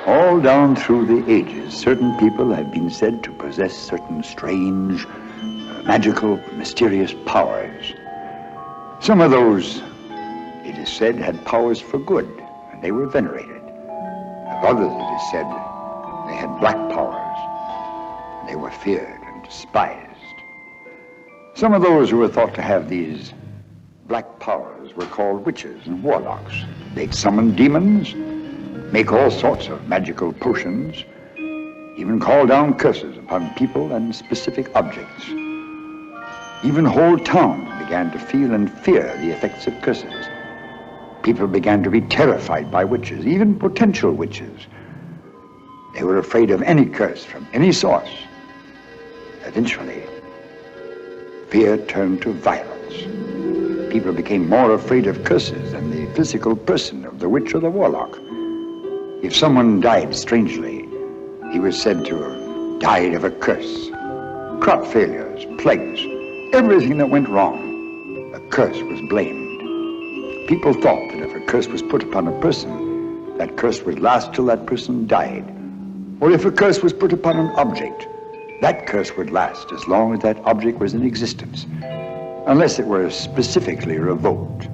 All down through the ages, certain people have been said to possess certain strange, magical, mysterious powers. Some of those, it is said, had powers for good, and they were venerated. Of others, it is said, they had black powers, and they were feared and despised. Some of those who were thought to have these black powers were called witches and warlocks. They summoned demons, make all sorts of magical potions, even call down curses upon people and specific objects. Even whole towns began to feel and fear the effects of curses. People began to be terrified by witches, even potential witches. They were afraid of any curse from any source. Eventually, fear turned to violence. People became more afraid of curses than the physical person of the witch or the warlock. If someone died strangely, he was said to have died of a curse. Crop failures, plagues, everything that went wrong, a curse was blamed. People thought that if a curse was put upon a person, that curse would last till that person died. Or if a curse was put upon an object, that curse would last as long as that object was in existence, unless it were specifically revoked.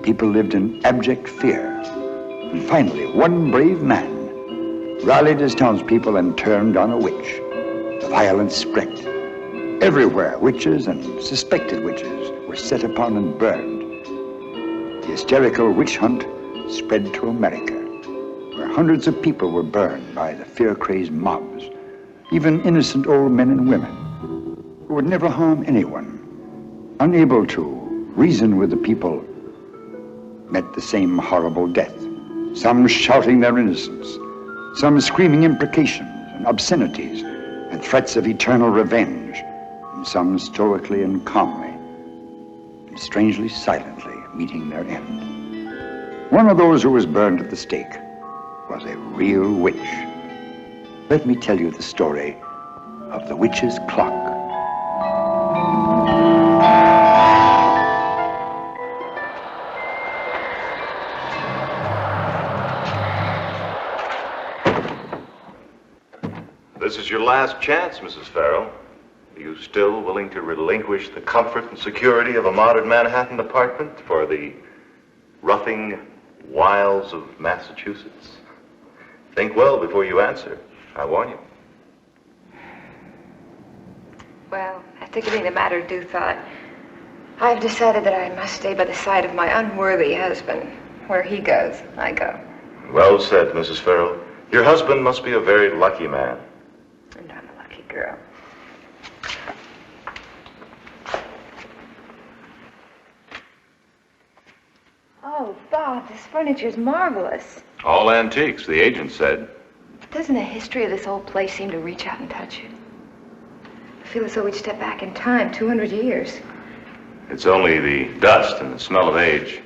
People lived in abject fear. And finally, one brave man rallied his townspeople and turned on a witch. The violence spread. Everywhere, witches and suspected witches were set upon and burned. The hysterical witch hunt spread to America, where hundreds of people were burned by the fear-crazed mobs, even innocent old men and women who would never harm anyone, unable to reason with the people, met the same horrible death. Some shouting their innocence, some screaming imprecations and obscenities and threats of eternal revenge, and some stoically and calmly, and strangely silently meeting their end. One of those who was burned at the stake was a real witch. Let me tell you the story of the witch's clock. This is your last chance, Mrs. Farrell. Are you still willing to relinquish the comfort and security of a modern Manhattan apartment for the roughing wilds of Massachusetts? Think well before you answer. I warn you. Well, after giving the matter due thought, I've decided that I must stay by the side of my unworthy husband. Where he goes, I go. Well said, Mrs. Farrell. Your husband must be a very lucky man. And I'm a lucky girl. Oh, Bob, this furniture's marvelous. All antiques, the agent said. Doesn't the history of this old place seem to reach out and touch you? I feel as though we'd step back in time 200 years. It's only the dust and the smell of age.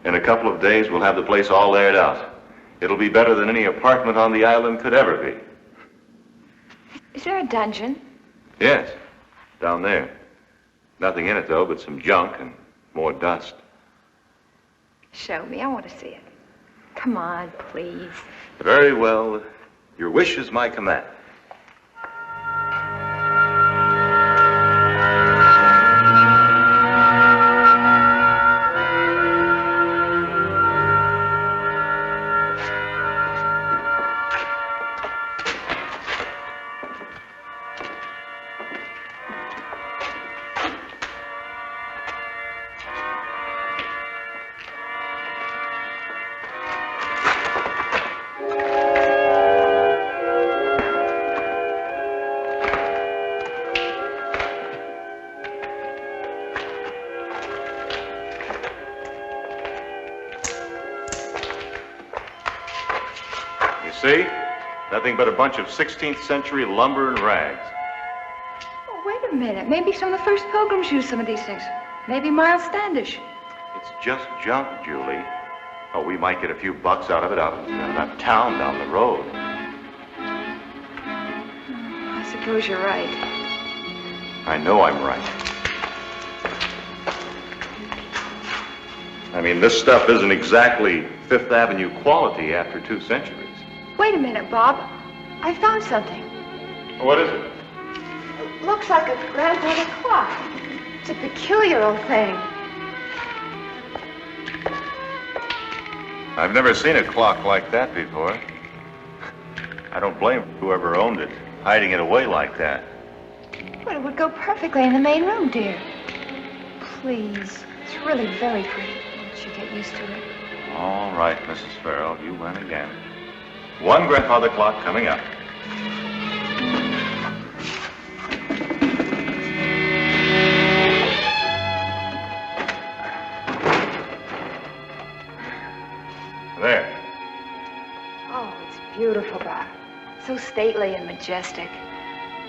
In a couple of days, we'll have the place all aired out. It'll be better than any apartment on the island could ever be. Is there a dungeon? Yes, down there. Nothing in it, though, but some junk and more dust. Show me. I want to see it. Come on, please. Very well. Your wish is my command. See? Nothing but a bunch of 16th century lumber and rags. Oh, wait a minute. Maybe some of the first pilgrims used some of these things. Maybe Miles Standish. It's just junk, Julie. Oh, we might get a few bucks out of it out in that town down the road. I suppose you're right. I know I'm right. I mean, this stuff isn't exactly Fifth Avenue quality after 2 centuries. Wait a minute, Bob. I found something. What is it? It looks like a grandfather clock. It's a peculiar old thing. I've never seen a clock like that before. I don't blame whoever owned it, hiding it away like that. But it would go perfectly in the main room, dear. Please. It's really very pretty. Once you get used to it. All right, Mrs. Farrell, you win again. One grandfather clock coming up. There. Oh, it's beautiful, Bob. So stately and majestic.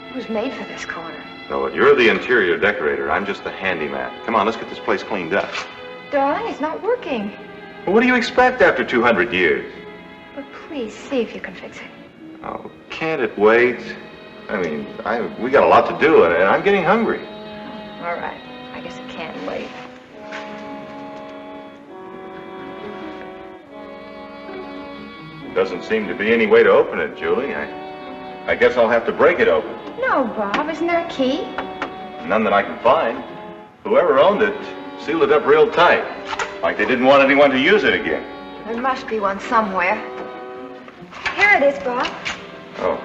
It was made for this corner. No, but you're the interior decorator. I'm just the handyman. Come on, let's get this place cleaned up. Darling, it's not working. Well, what do you expect after 200 years? But please, see if you can fix it. Oh, can't it wait? I mean, we got a lot to do, and I'm getting hungry. All right. I guess it can't wait. Doesn't seem to be any way to open it, Julie. I guess I'll have to break it open. No, Bob. Isn't there a key? None that I can find. Whoever owned it sealed it up real tight, like they didn't want anyone to use it again. There must be one somewhere. Here it is, Bob. Oh.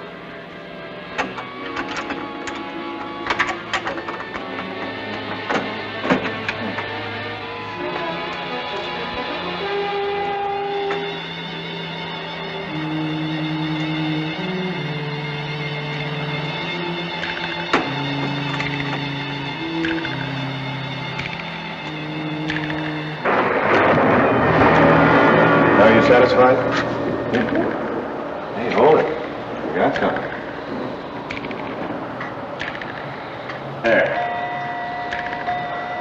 Are you satisfied? Hey, hold it. We got something. There.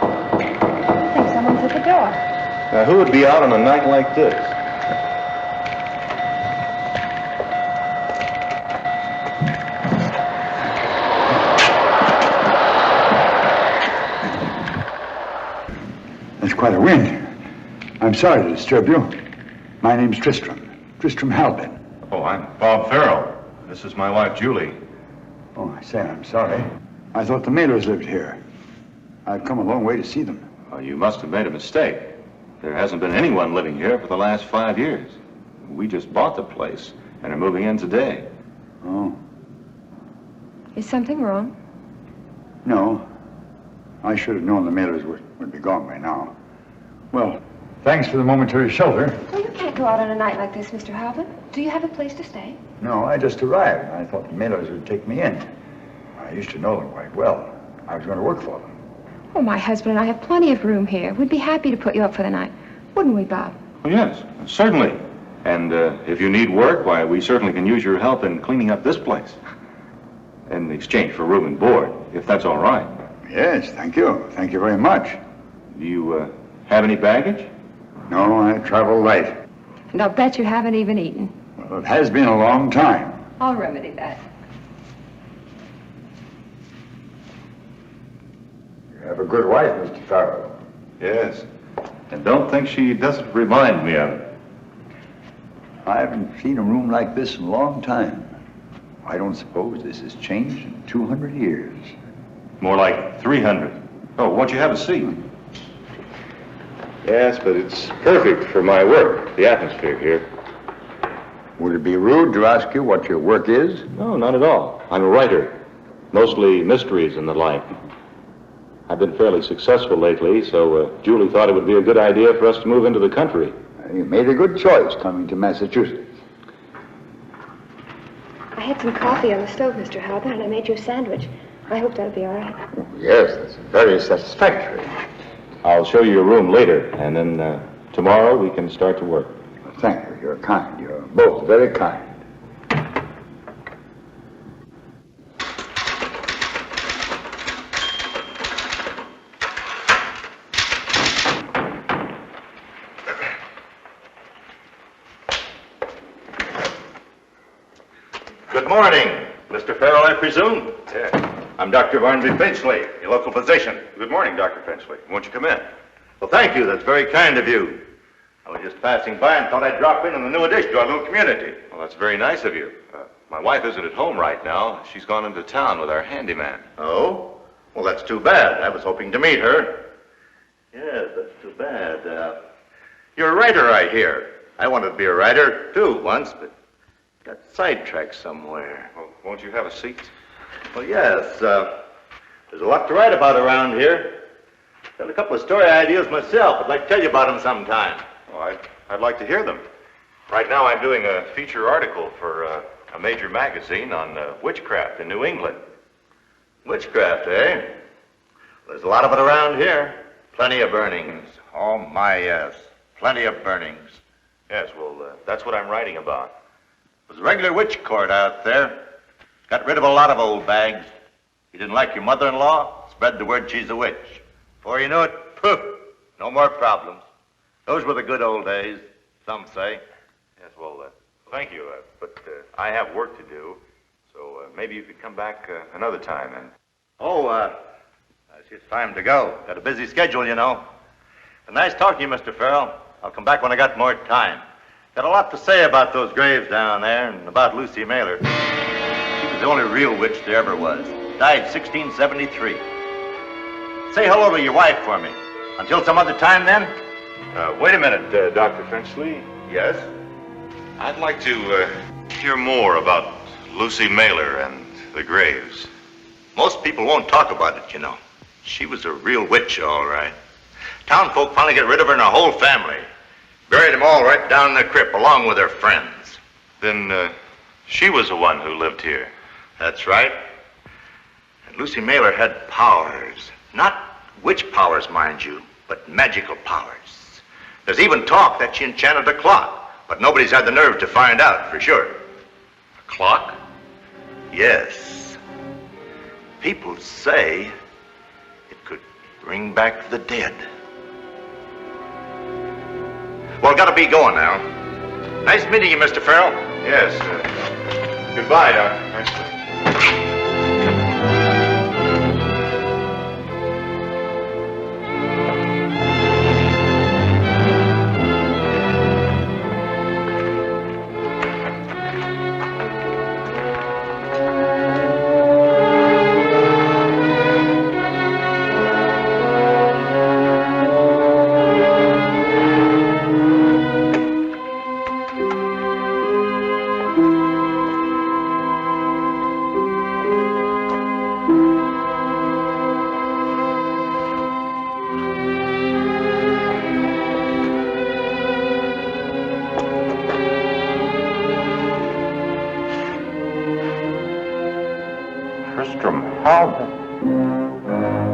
I think someone's at the door. Now, who would be out on a night like this? That's quite a wind. I'm sorry to disturb you. My name's Tristram Halpin. Oh, I'm Bob Farrell. This is my wife, Julie. Oh, I say, I'm sorry. I thought the Mailers lived here. I've come a long way to see them. Oh, you must have made a mistake. There hasn't been anyone living here for the last 5 years. We just bought the place and are moving in today. Oh, Is something wrong? no. I should have known the Mailers would be gone by now. Well, thanks for the momentary shelter. Well, you can't go out on a night like this, Mr. Halpin. Do you have a place to stay? No, I just arrived. I thought the Mailers would take me in. I used to know them quite well. I was going to work for them. Oh, my husband and I have plenty of room here. We'd be happy to put you up for the night. Wouldn't we, Bob? Oh, yes, certainly. And if you need work, why, we certainly can use your help in cleaning up this place. In exchange for room and board, if that's all right. Yes, thank you. Thank you very much. Do you have any baggage? No, I travel light. And I'll bet you haven't even eaten. Well, it has been a long time. I'll remedy that. You have a good wife, Mr. Farrell. Yes. And don't think she doesn't remind me of it. I haven't seen a room like this in a long time. I don't suppose this has changed in 200 years. More like 300. Oh, won't you have a seat? Yes, but it's perfect for my work, the atmosphere here. Would it be rude to ask you what your work is? No, not at all. I'm a writer, mostly mysteries and the like. I've been fairly successful lately, so Julie thought it would be a good idea for us to move into the country. You made a good choice coming to Massachusetts. I had some coffee on the stove, Mr. Halber, and I made you a sandwich. I hope that'll be all right. Yes, that's very satisfactory. I'll show you your room later, and then tomorrow we can start to work. Thank you. You're kind. You're both very kind. Good morning, Mr. Farrell, I presume? Yeah. I'm Dr. Barnaby Finchley, your local physician. Good morning, Dr. Finchley. Won't you come in? Well, thank you. That's very kind of you. I was just passing by and thought I'd drop in on the new addition to our little community. Well, that's very nice of you. My wife isn't at home right now. She's gone into town with our handyman. Oh? Well, that's too bad. I was hoping to meet her. Yes, that's too bad. You're a writer, I hear. I wanted to be a writer, too, once, but got sidetracked somewhere. Well, won't you have a seat? Well, yes. There's a lot to write about around here. Got a couple of story ideas myself. I'd like to tell you about them sometime. Oh, I'd like to hear them. Right now I'm doing a feature article for a major magazine on witchcraft in New England. Witchcraft, eh? There's a lot of it around here. Plenty of burnings. Oh, my, yes. Plenty of burnings. Yes, well, that's what I'm writing about. There's a regular witch court out there. Got rid of a lot of old bags. You didn't like your mother-in-law? Spread the word she's a witch. Before you know it, poof, no more problems. Those were the good old days, some say. Yes, well, thank you, but I have work to do, so maybe you could come back another time then. Oh, it's time to go. Got a busy schedule, you know. Nice talking to you, Mr. Farrell. I'll come back when I got more time. Got a lot to say about those graves down there and about Lucy Mailer. She was the only real witch there ever was. Died 1673. Say hello to your wife for me. Until some other time, then? Wait a minute, Dr. Finchley. Yes? I'd like to hear more about Lucy Mailer and the graves. Most people won't talk about it, you know. She was a real witch, all right. Town folk finally got rid of her and her whole family. Buried them all right down in the crypt, along with her friends. Then, she was the one who lived here. That's right. And Lucy Mailer had powers. Not witch powers, mind you, but magical powers. There's even talk that she enchanted a clock, but nobody's had the nerve to find out for sure. A clock? Yes. People say it could bring back the dead. Well, gotta be going now. Nice meeting you, Mr. Farrell. Yes. Goodbye, Dr. Finchley.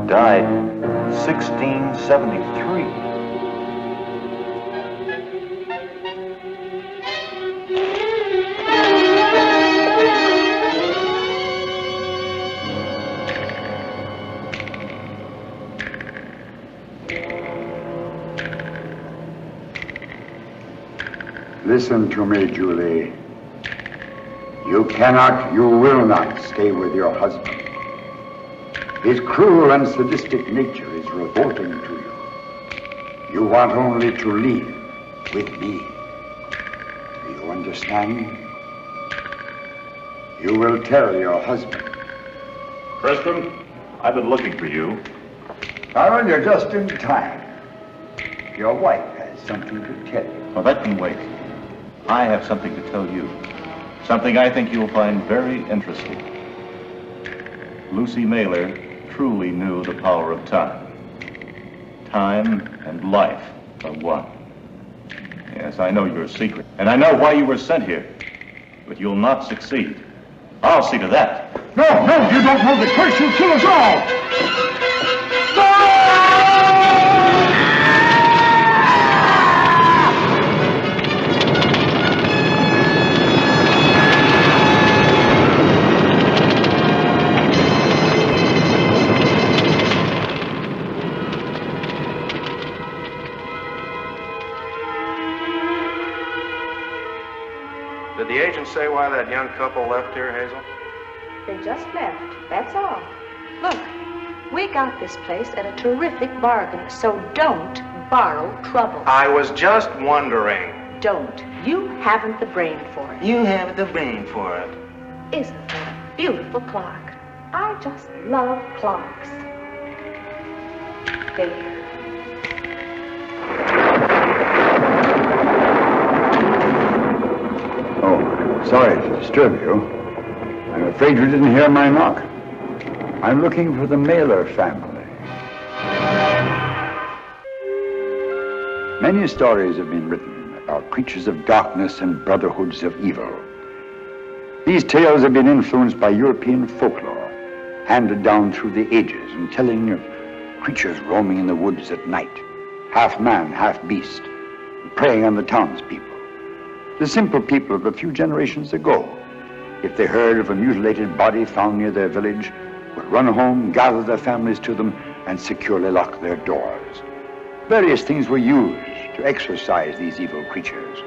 Died 1673. Listen to me, Julie. You cannot, you will not stay with your husband. His cruel and sadistic nature is revolting to you. You want only to leave with me. Do you understand? You will tell your husband. Preston, I've been looking for you. Carol, you're just in time. Your wife has something to tell you. Well, that can wait. I have something to tell you. Something I think you'll find very interesting. Lucy Mailer truly knew the power of time. Time and life are one. Yes, I know your secret, and I know why you were sent here. But you'll not succeed. I'll see to that. No, you don't know the curse. You'll kill us all. Did the agent say why that young couple left here, Hazel? They just left, that's all. Look, we got this place at a terrific bargain, so don't borrow trouble. I was just wondering. Don't. You haven't the brain for it. You have the brain for it. Isn't that a beautiful clock? I just love clocks. There. Oh, sorry to disturb you. I'm afraid you didn't hear my knock. I'm looking for the Mailer family. Many stories have been written about creatures of darkness and brotherhoods of evil. These tales have been influenced by European folklore, handed down through the ages, and telling of creatures roaming in the woods at night, half man, half beast, and preying on the townspeople. The simple people of a few generations ago, if they heard of a mutilated body found near their village, would run home, gather their families to them, and securely lock their doors. Various things were used to exorcise these evil creatures,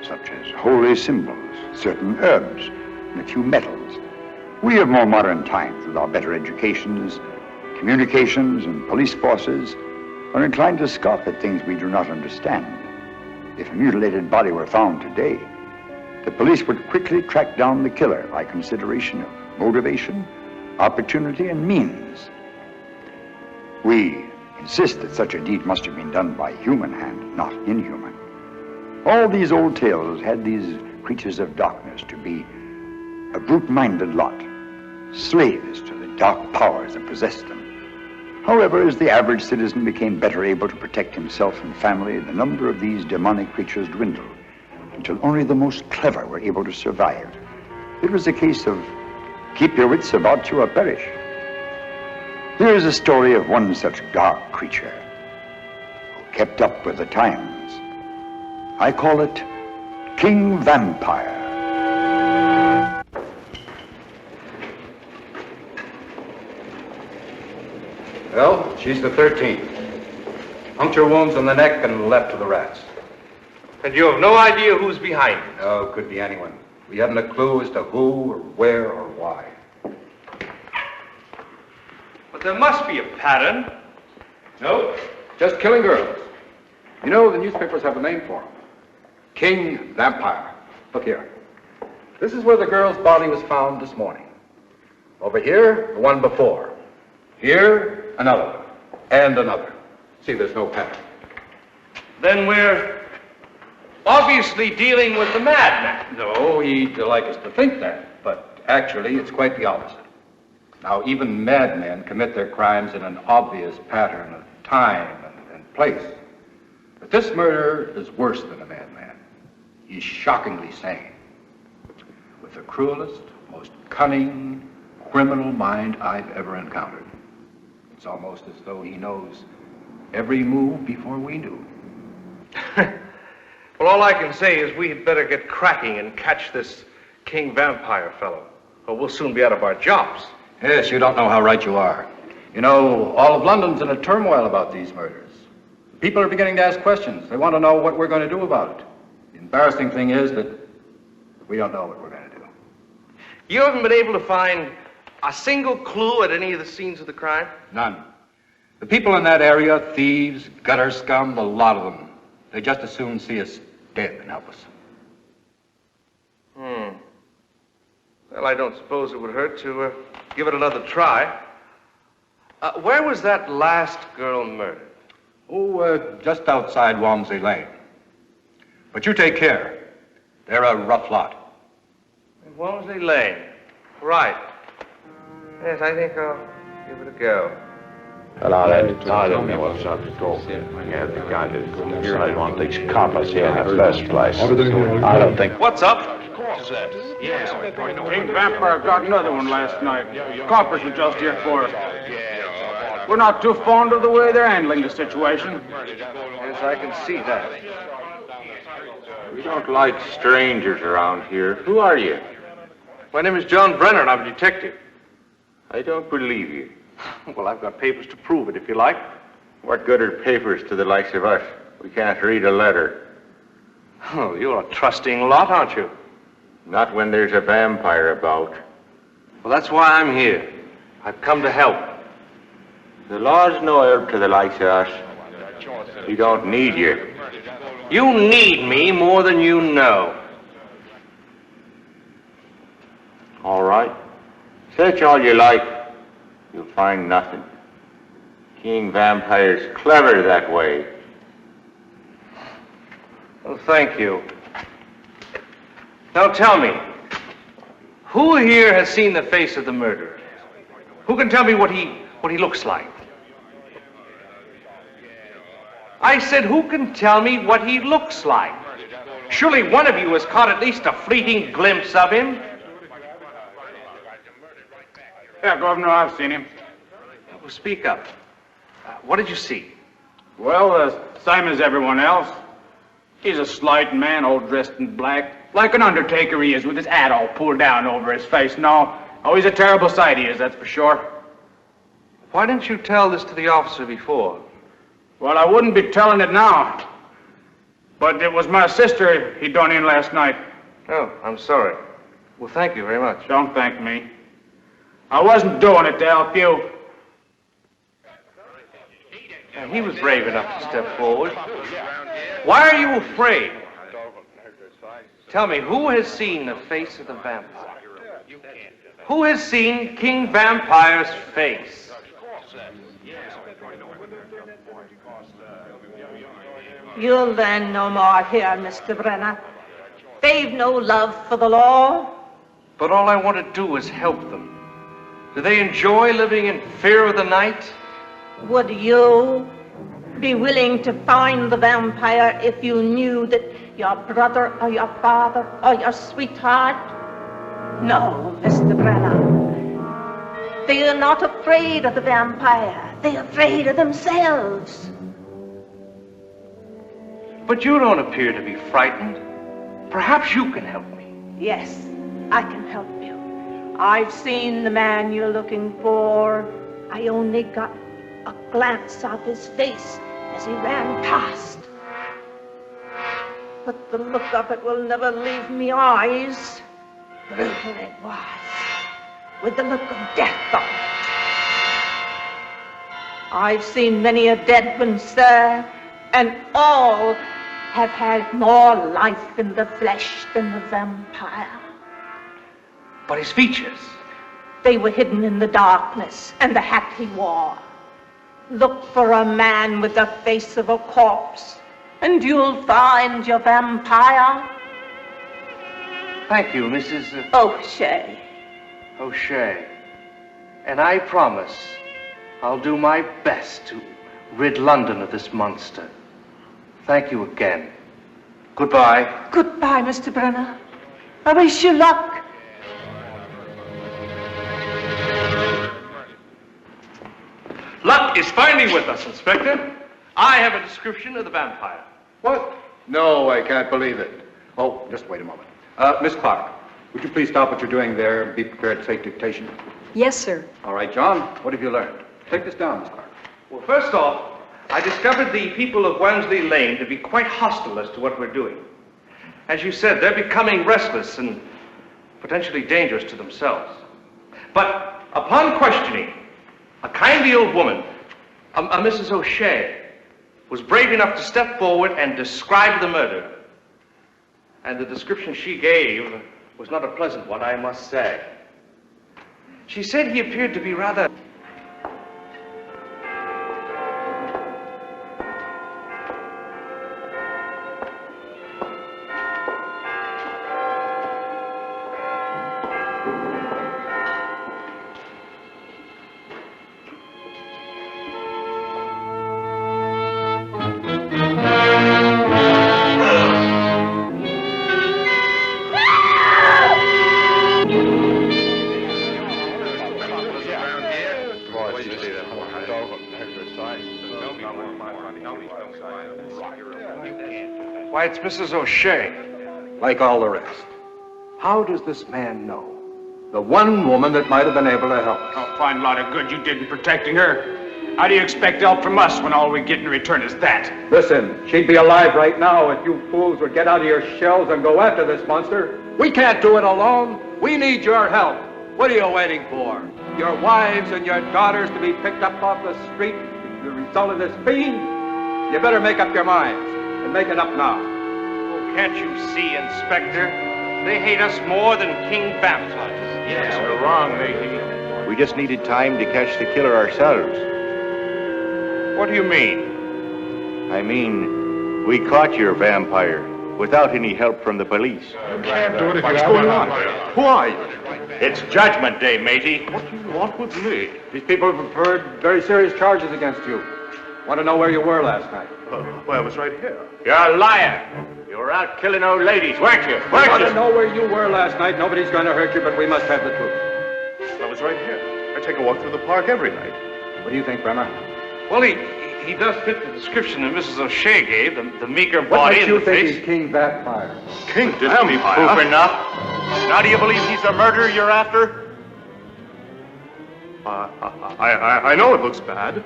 such as holy symbols, certain herbs, and a few metals. We of more modern times, with our better educations, communications, and police forces, are inclined to scoff at things we do not understand. If a mutilated body were found today, the police would quickly track down the killer by consideration of motivation, opportunity, and means. We insist that such a deed must have been done by human hand, not inhuman. All these old tales had these creatures of darkness to be a brute-minded lot, slaves to the dark powers that possessed them. However, as the average citizen became better able to protect himself and family, the number of these demonic creatures dwindled until only the most clever were able to survive. It was a case of keep your wits about you or perish. Here is a story of one such dark creature who kept up with the times. I call it King Vampire. Well, she's the 13th. Puncture wounds on the neck and left to the rats. And you have no idea who's behind it? Oh, could be anyone. We haven't a clue as to who or where or why. But there must be a pattern. No, just killing girls. You know, the newspapers have a name for him. King Vampire. Look here. This is where the girl's body was found this morning. Over here, the one before. Here, another one. And another. See, there's no pattern. Then we're obviously dealing with the madman. No, he'd like us to think that, but actually it's quite the opposite. Now, even madmen commit their crimes in an obvious pattern of time and place. But this murder is worse than a madman. He's shockingly sane. With the cruelest, most cunning, criminal mind I've ever encountered. It's almost as though he knows every move before we do. Well, all I can say is we'd better get cracking and catch this King Vampire fellow, or we'll soon be out of our jobs. Yes, you don't know how right you are. You know, all of London's in a turmoil about these murders. People are beginning to ask questions. They want to know what we're going to do about it. The embarrassing thing is that we don't know what we're going to do. You haven't been able to find A single clue at any of the scenes of the crime? None. The people in that area, thieves, gutter scum, the lot of them, they just as soon see us dead than help us. Well, I don't suppose it would hurt to give it another try. Where was that last girl murdered? Oh, just outside Walmsley Lane. But you take care. They're a rough lot. In Walmsley Lane. Right. Yes, I think I'll give it a go. Well, I don't know what's up to talk. Yeah, the guy that decided on these coppers here in the first place. I don't think... What's up? King Vampire got another one last night. Coppers were just here for us. We're not too fond of the way they're handling the situation. Yes, I can see that. We don't like strangers around here. Who are you? My name is John Brenner, and I'm a detective. I don't believe you. Well, I've got papers to prove it, if you like. What good are papers to the likes of us? We can't read a letter. Oh, you're a trusting lot, aren't you? Not when there's a vampire about. Well, that's why I'm here. I've come to help. The law's no help to the likes of us. We don't need you. You need me more than you know. All right. Search all you like. You'll find nothing. King Vampire's clever that way. Well, thank you. Now tell me, who here has seen the face of the murderer? Who can tell me what he looks like? I said, who can tell me what he looks like? Surely one of you has caught at least a fleeting glimpse of him. Yeah, Governor, I've seen him. Well, speak up. What did you see? Well, same as everyone else. He's a slight man, all dressed in black. Like an undertaker he is, with his hat all pulled down over his face. No, oh, he's a terrible sight he is, that's for sure. Why didn't you tell this to the officer before? Well, I wouldn't be telling it now. But it was my sister he done in last night. Oh, I'm sorry. Well, thank you very much. Don't thank me. I wasn't doing it to help you. And he was brave enough to step forward. Why are you afraid? Tell me, who has seen the face of the vampire? Who has seen King Vampire's face? You'll learn no more here, Mr. Brenner. They've no love for the law. But all I want to do is help them. Do they enjoy living in fear of the night? Would you be willing to find the vampire if you knew that your brother or your father or your sweetheart? No, Mr. Brenner. They are not afraid of the vampire. They're afraid of themselves. But you don't appear to be frightened. Perhaps you can help me. Yes, I can help you. I've seen the man you're looking for. I only got a glance of his face as he ran past. But the look of it will never leave me eyes. Brutal it was, with the look of death on it. I've seen many a dead one, sir, and all have had more life in the flesh than the vampire. But his features? They were hidden in the darkness, and the hat he wore. Look for a man with the face of a corpse, and you'll find your vampire. Thank you, Mrs. O'Shea. O'Shea. And I promise I'll do my best to rid London of this monster. Thank you again. Goodbye. Goodbye, Mr. Brenner. I wish you luck. Luck is finally with us, Inspector. I have a description of the vampire. What? No, I can't believe it. Oh, just wait a moment. Miss Clark, would you please stop what you're doing there and be prepared to take dictation? Yes, sir. All right, John, what have you learned? Take this down, Miss Clark. Well, first off, I discovered the people of Walmsley Lane to be quite hostile as to what we're doing. As you said, they're becoming restless and potentially dangerous to themselves. But Upon questioning, a kindly old woman, a Mrs. O'Shea, was brave enough to step forward and describe the murder. And the description she gave was not a pleasant one, I must say. She said he appeared to be rather... Why, it's Mrs. O'Shea. Like all the rest. How does this man know? The one woman that might have been able to help us. Oh, fine lot of good you did in protecting her. How do you expect help from us when all we get in return is that? Listen, she'd be alive right now if you fools would get out of your shells and go after this monster. We can't do it alone. We need your help. What are you waiting for? Your wives and your daughters to be picked up off the street as the result of this fiend? You better make up your minds, and make it up now. Oh, can't you see, Inspector? They hate us more than King Vampires. Yes, we're wrong, matey. We just needed time to catch the killer ourselves. What do you mean? I mean, we caught your vampire without any help from the police. You can't do it. What's going on? Who are you? It's Judgment Day, matey. What do you want with me? These people have heard very serious charges against you. Want to know where you were last night? Well, I was right here. You're a liar. You were out killing old ladies, weren't you? I want to know where you were last night. Nobody's going to hurt you, but we must have the truth. I was right here. I take a walk through the park every night. What do you think, Bremer? Well, he does fit the description that Mrs. O'Shea gave, the meager What body makes and you the think face. he's King Vampire? King Vampire? Proof enough. Now do you believe he's the murderer you're after? I know it looks bad,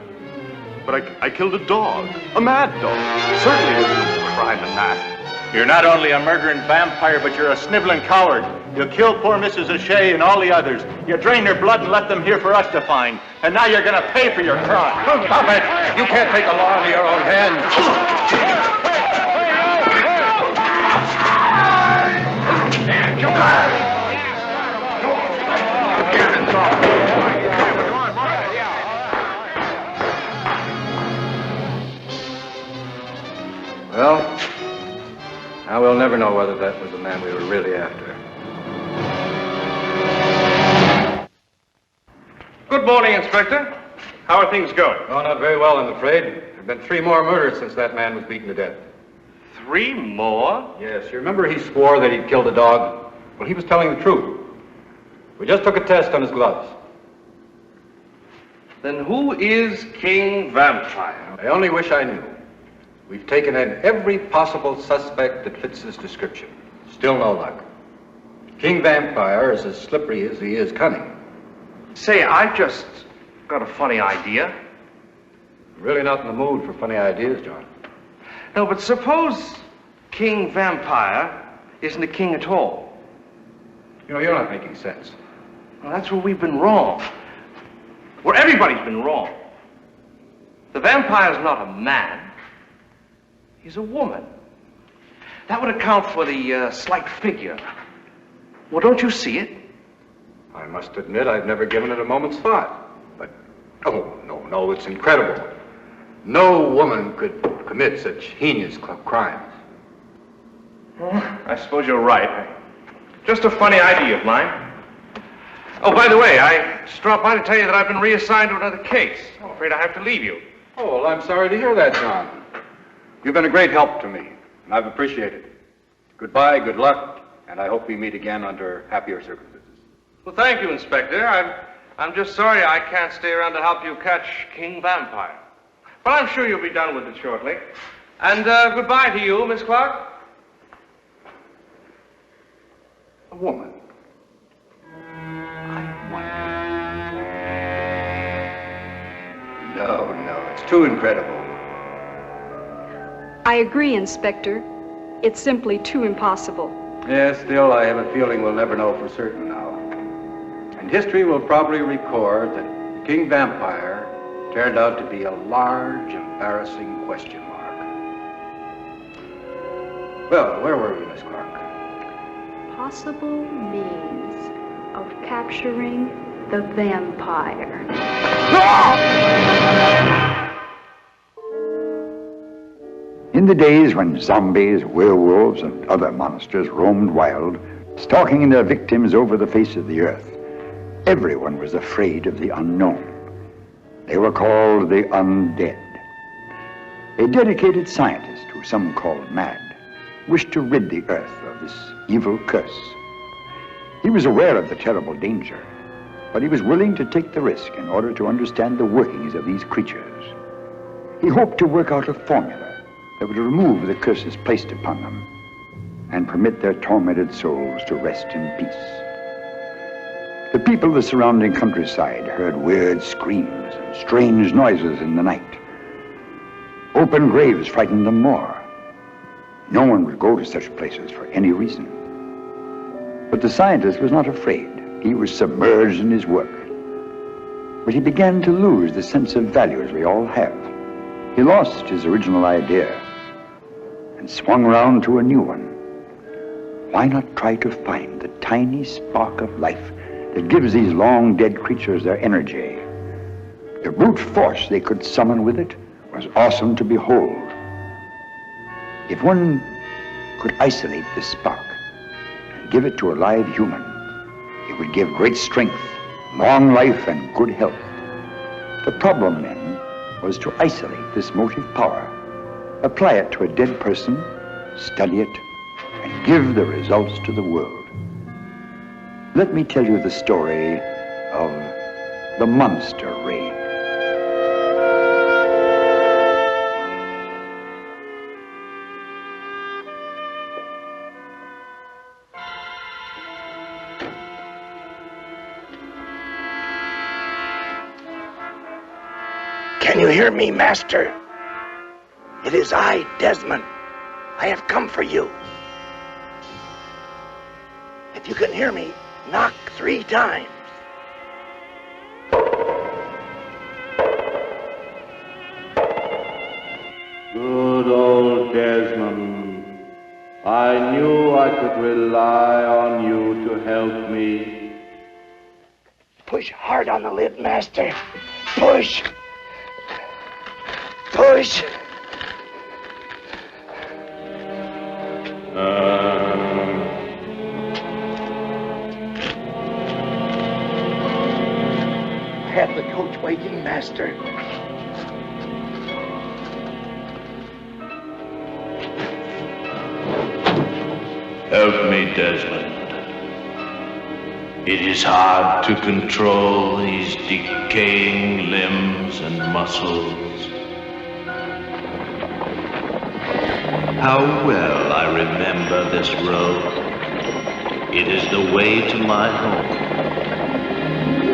but I killed a dog, a mad dog. Certainly there's no crime in that. You're not only a murdering vampire, but you're a sniveling coward. You killed poor Mrs. O'Shea and all the others. You drained their blood and left them here for us to find. And now you're going to pay for your crime. Stop it! You can't take the law into your own hands. Well, now we'll never know whether that was the man we were really after. Good morning, Inspector. How are things going? Oh, not very well, I'm afraid. There have been 3 more murders since that man was beaten to death. 3 more? Yes, you remember he swore that he'd killed a dog? Well, he was telling the truth. We just took a test on his gloves. Then who is King Vampire? I only wish I knew. We've taken in every possible suspect that fits this description. Still no luck. King Vampire is as slippery as he is cunning. Say, I've just got a funny idea. I'm really not in the mood for funny ideas, John. No, but suppose King Vampire isn't a king at all. You know, you're not making sense. Well, that's where we've been wrong. Where everybody's been wrong. The vampire's not a man. He's a woman. That would account for the slight figure. Well, don't you see it? I must admit I've never given it a moment's thought. But, oh, no, it's incredible. No woman could commit such heinous crimes. Well, I suppose you're right. Just a funny idea of mine. Oh, by the way, I just dropped by to tell you that I've been reassigned to another case. I'm afraid I have to leave you. Oh, well, I'm sorry to hear that, John. You've been a great help to me, and I've appreciated it. Goodbye, good luck, and I hope we meet again under happier circumstances. Well, thank you, Inspector. I'm just sorry I can't stay around to help you catch King Vampire. But I'm sure you'll be done with it shortly. And goodbye to you, Miss Clark. A woman. No, it's too incredible. I agree, Inspector. It's simply too impossible. Yes, still, I have a feeling we'll never know for certain now. And history will probably record that the King Vampire turned out to be a large, embarrassing question mark. Well, where were we, Miss Clark? Possible means of capturing the vampire. In the days when zombies, werewolves, and other monsters roamed wild, stalking their victims over the face of the earth, everyone was afraid of the unknown. They were called the undead. A dedicated scientist, who some called mad, wished to rid the earth of this evil curse. He was aware of the terrible danger, but he was willing to take the risk in order to understand the workings of these creatures. He hoped to work out a formula that would remove the curses placed upon them and permit their tormented souls to rest in peace. The people of the surrounding countryside heard weird screams and strange noises in the night. Open graves frightened them more. No one would go to such places for any reason. But the scientist was not afraid. He was submerged in his work. But he began to lose the sense of values we all have. He lost his original idea and swung around to a new one. Why not try to find the tiny spark of life that gives these long-dead creatures their energy? The brute force they could summon with it was awesome to behold. If one could isolate this spark and give it to a live human, it would give great strength, long life, and good health. The problem then was to isolate this motive power, apply it to a dead person, study it, and give the results to the world. Let me tell you the story of the monster raid. Can you hear me, Master? It is I, Desmond. I have come for you. If you can hear me, knock 3 times. Good old Desmond. I knew I could rely on you to help me. Push hard on the lid, Master. Push. Push. I have the coach waiting, Master. Help me, Desmond. It is hard to control these decaying limbs and muscles. How well I remember this road. It is the way to my home.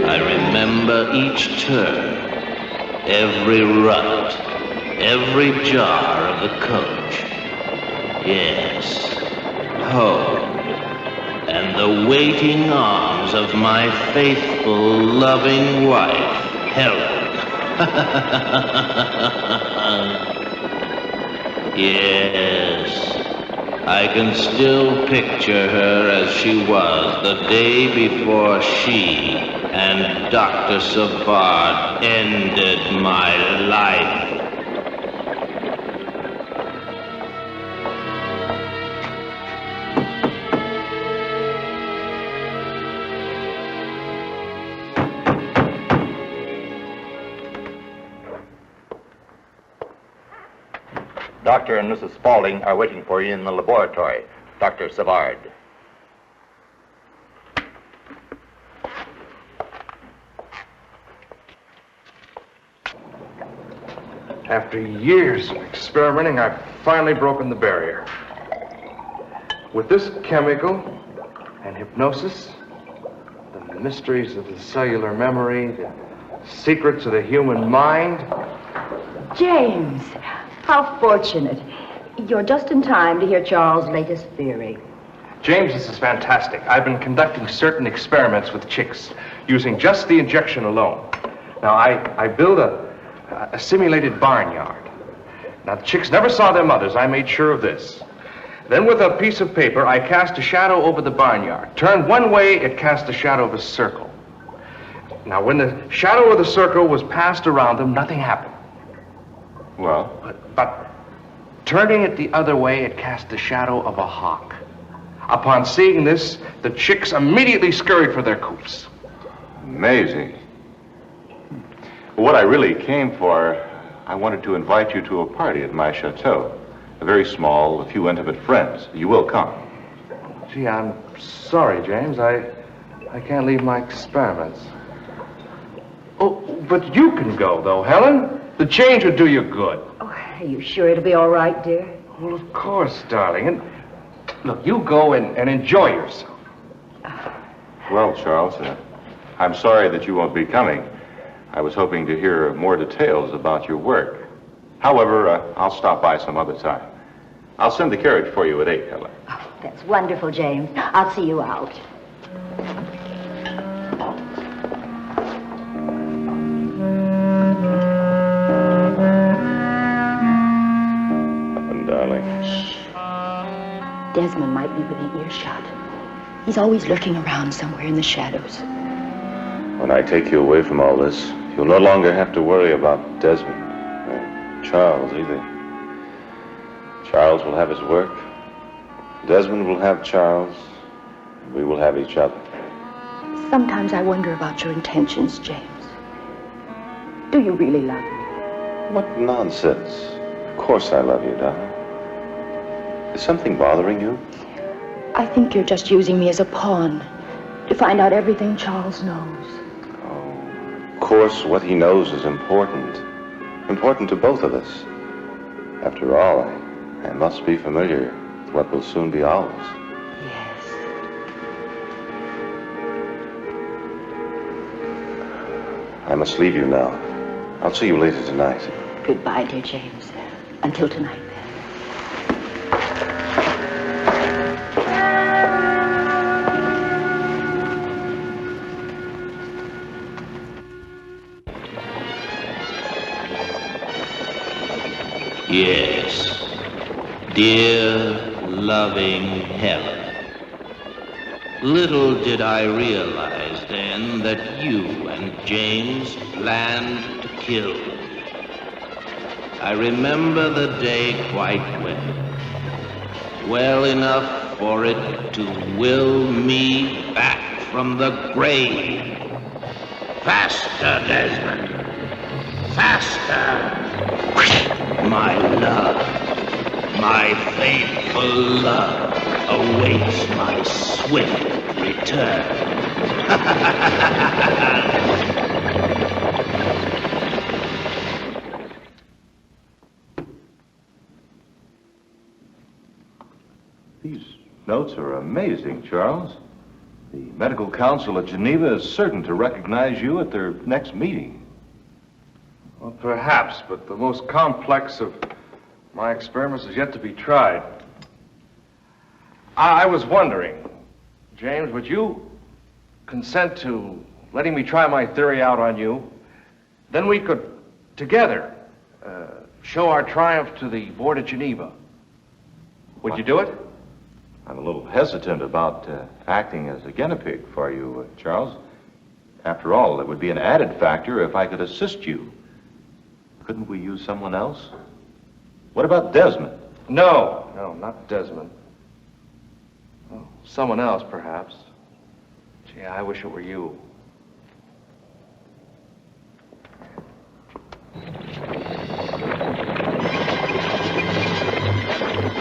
I remember each turn, every rut, every jar of the coach. Yes, home, and the waiting arms of my faithful, loving wife, Helen. Yes, I can still picture her as she was the day before she and Dr. Savard ended my life. Dr. and Mrs. Spaulding are waiting for you in the laboratory. Dr. Savard. After years of experimenting, I've finally broken the barrier. With this chemical and hypnosis, the mysteries of the cellular memory, the secrets of the human mind. James, how fortunate. You're just in time to hear Charles' latest theory. James, this is fantastic. I've been conducting certain experiments with chicks using just the injection alone. Now, I build a simulated barnyard. Now, the chicks never saw their mothers. I made sure of this. Then with a piece of paper, I cast a shadow over the barnyard. Turned one way, it cast the shadow of a circle. Now, when the shadow of the circle was passed around them, nothing happened. Well? But turning it the other way, it cast the shadow of a hawk. Upon seeing this, the chicks immediately scurried for their coops. Amazing. What I really came for, I wanted to invite you to a party at my chateau. A very small, a few intimate friends. You will come. Gee, I'm sorry, James. I can't leave my experiments. Oh, but you can go, though, Helen. The change would do you good. Oh, are you sure it'll be all right, dear? Well, of course, darling. And look, you go and enjoy yourself. Well, Charles, I'm sorry that you won't be coming. I was hoping to hear more details about your work. However, I'll stop by some other time. I'll send the carriage for you at 8, Helen. Oh, that's wonderful, James. I'll see you out. Darling. Desmond might be within earshot. He's always lurking around somewhere in the shadows. When I take you away from all this, you'll no longer have to worry about Desmond or Charles either. Charles will have his work. Desmond will have Charles. And we will have each other. Sometimes I wonder about your intentions, James. Do you really love me? What nonsense. Of course I love you, darling. Is something bothering you? I think you're just using me as a pawn to find out everything Charles knows. Of course, what he knows is important. Important to both of us. After all, I must be familiar with what will soon be ours. Yes. I must leave you now. I'll see you later tonight. Goodbye, dear James. Until tonight. Yes, dear, loving Helen. Little did I realize then that you and James planned to kill me. I remember the day quite well. Well enough for it to will me back from the grave. Faster, Desmond. Faster. My love, my faithful love, awaits my swift return. These notes are amazing, Charles. The Medical Council at Geneva is certain to recognize you at their next meeting. Well, perhaps, but the most complex of my experiments is yet to be tried. I was wondering, James, would you consent to letting me try my theory out on you? Then we could, together, show our triumph to the board at Geneva. Would you do it? I'm a little hesitant about acting as a guinea pig for you, Charles. After all, it would be an added factor if I could assist you. Couldn't we use someone else? What about Desmond? No, not Desmond. Well, someone else, perhaps. Gee, I wish it were you.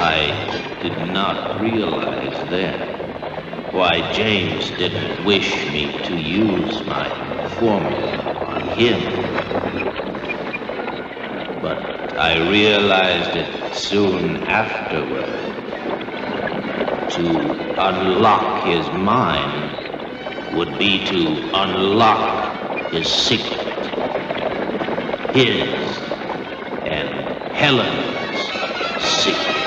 I did not realize then why James didn't wish me to use my formula on him. But I realized it soon afterward. To unlock his mind would be to unlock his secret. His and Helen's secret.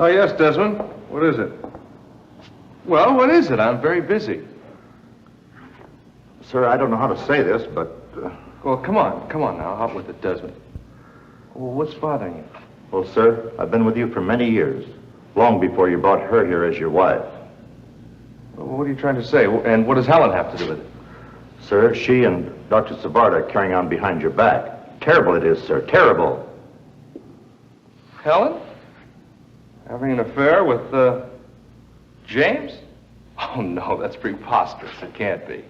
Oh, yes, Desmond. What is it? Well, what is it? I'm very busy. Sir, I don't know how to say this, but... Well, come on now. Out with it, Desmond. Well, what's bothering you? Well, sir, I've been with you for many years, long before you brought her here as your wife. Well, what are you trying to say? And what does Helen have to do with it? Sir, she and Dr. Savard are carrying on behind your back. Terrible it is, sir, terrible. Helen? Having an affair with, James? Oh, no, that's preposterous. It can't be.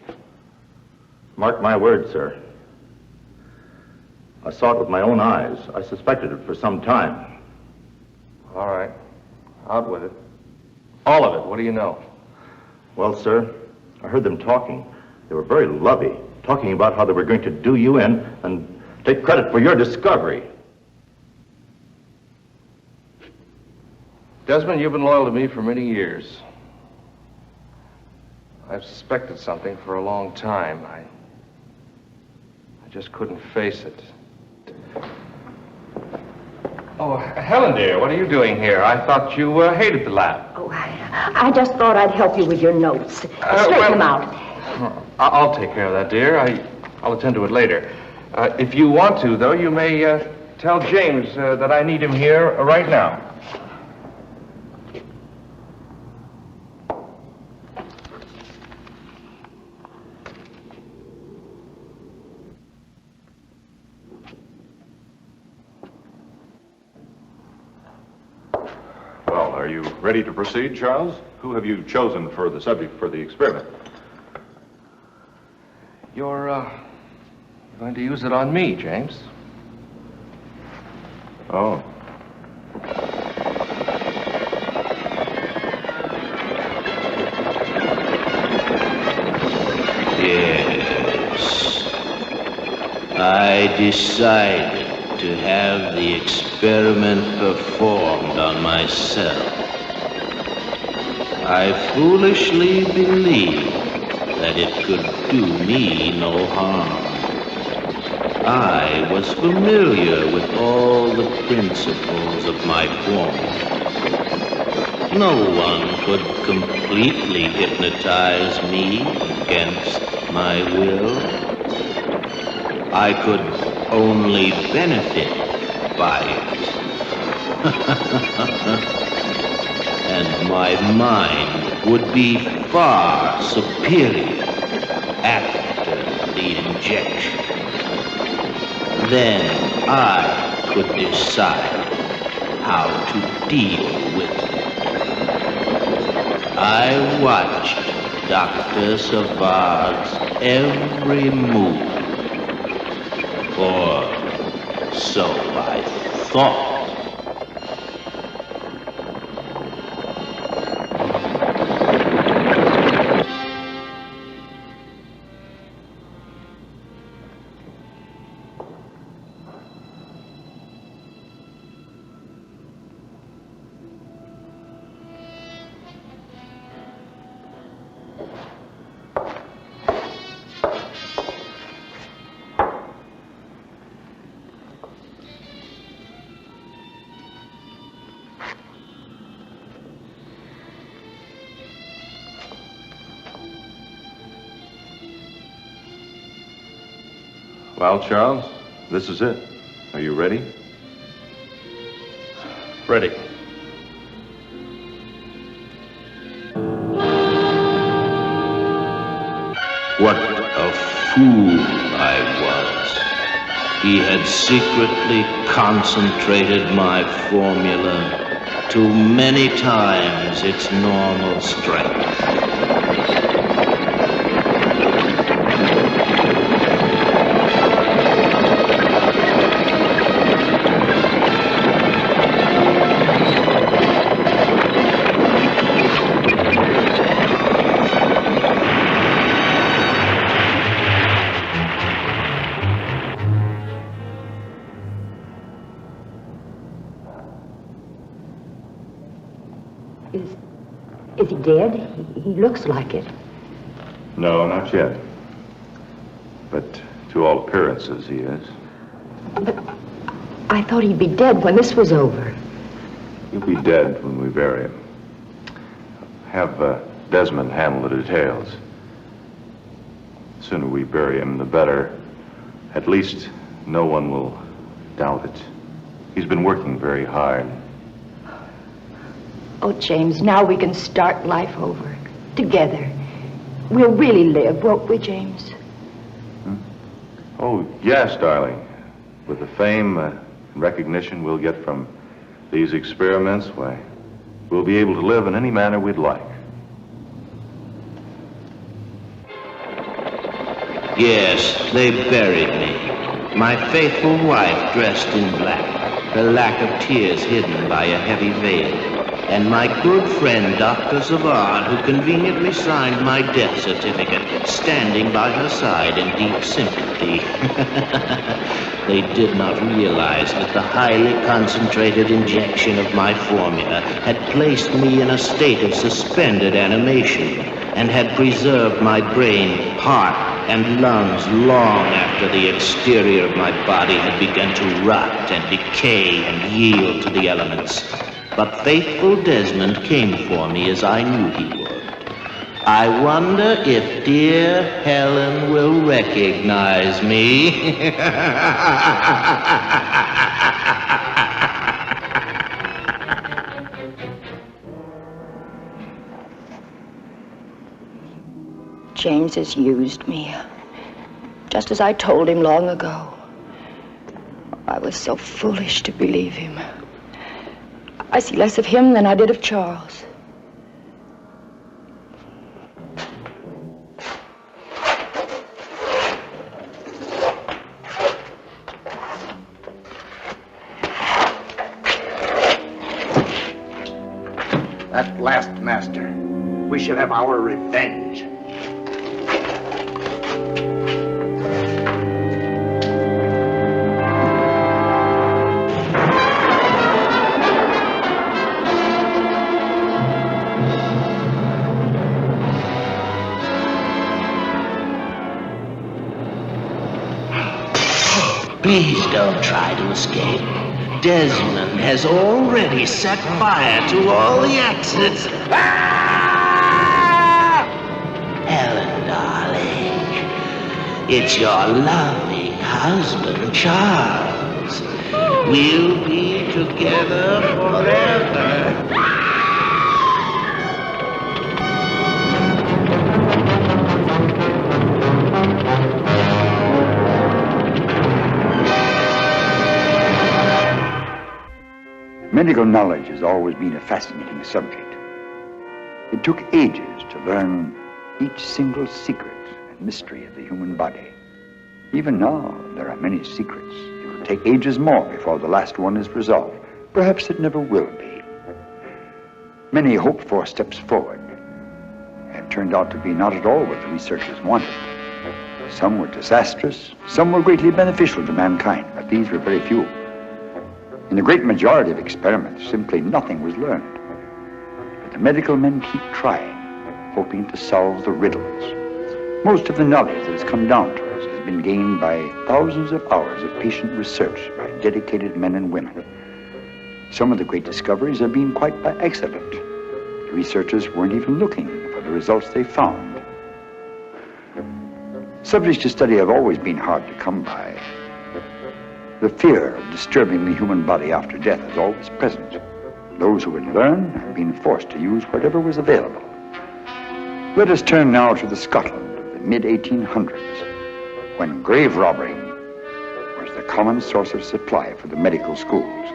Mark my words, sir. I saw it with my own eyes. I suspected it for some time. All right. Out with it. All of it. What do you know? Well, sir, I heard them talking. They were very lovey, talking about how they were going to do you in and take credit for your discovery. Desmond, you've been loyal to me for many years. I've suspected something for a long time. I just couldn't face it. Oh, Helen, dear, what are you doing here? I thought you hated the lab. Oh, I just thought I'd help you with your notes. Straighten them out. I'll take care of that, dear. I'll attend to it later. If you want to, though, you may tell James that I need him here right now. Well, are you ready to proceed, Charles? Who have you chosen for the subject for the experiment? You're going to use it on me, James. Oh. Yes. I decided to have the experiment performed on myself. I foolishly believed that it could do me no harm. I was familiar with all the principles of my formula. No one could completely hypnotize me against my will. I could only benefit by it. And my mind would be far superior after the injection. Then I could decide how to deal with it. I watched Dr. Savard's every move, or so I thought. Well, Charles, this is it. Are you ready? Ready. What a fool I was. He had secretly concentrated my formula to many times its normal strength. Is he dead? He looks like it. No, not yet. But to all appearances, he is. But I thought he'd be dead when this was over. He'll be dead when we bury him. Have Desmond handle the details. The sooner we bury him, the better. At least no one will doubt it. He's been working very hard. Oh, James, now we can start life over. Together. We'll really live, won't we, James? Oh, yes, darling. With the fame and recognition we'll get from these experiments, why, we'll be able to live in any manner we'd like. Yes, they buried me. My faithful wife dressed in black, her lack of tears hidden by a heavy veil, and my good friend Dr. Savard, who conveniently signed my death certificate, standing by her side in deep sympathy. They did not realize that the highly concentrated injection of my formula had placed me in a state of suspended animation and had preserved my brain, heart, and lungs long after the exterior of my body had begun to rot and decay and yield to the elements. But faithful Desmond came for me as I knew he would. I wonder if dear Helen will recognize me. James has used me, just as I told him long ago. I was so foolish to believe him. I see less of him than I did of Charles. At last, Master, we shall have our revenge. Please don't try to escape. Desmond has already set fire to all the exits. Ah! Helen, darling, it's your loving husband, Charles. We'll be together forever. Medical knowledge has always been a fascinating subject. It took ages to learn each single secret and mystery of the human body. Even now, there are many secrets. It will take ages more before the last one is resolved. Perhaps it never will be. Many hoped-for steps forward have turned out to be not at all what the researchers wanted. Some were disastrous, some were greatly beneficial to mankind, but these were very few. In the great majority of experiments, simply nothing was learned. But the medical men keep trying, hoping to solve the riddles. Most of the knowledge that has come down to us has been gained by thousands of hours of patient research by dedicated men and women. Some of the great discoveries have been quite by accident. The researchers weren't even looking for the results they found. Subjects to study have always been hard to come by. The fear of disturbing the human body after death is always present. Those who would learn have been forced to use whatever was available. Let us turn now to the Scotland of the mid-1800s, when grave robbery was the common source of supply for the medical schools.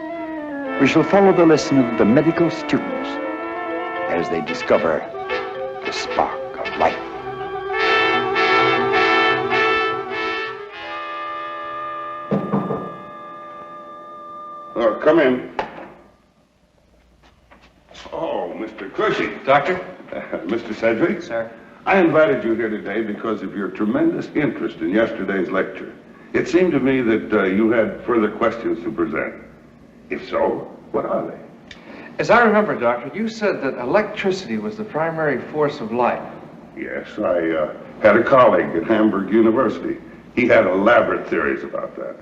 We shall follow the lesson of the medical students as they discover the spark of life. Come in. Oh, Mr. Cushing. Doctor? Mr. Sedgwick? Sir? I invited you here today because of your tremendous interest in yesterday's lecture. It seemed to me that you had further questions to present. If so, what are they? As I remember, Doctor, you said that electricity was the primary force of life. Yes, I had a colleague at Hamburg University. He had elaborate theories about that.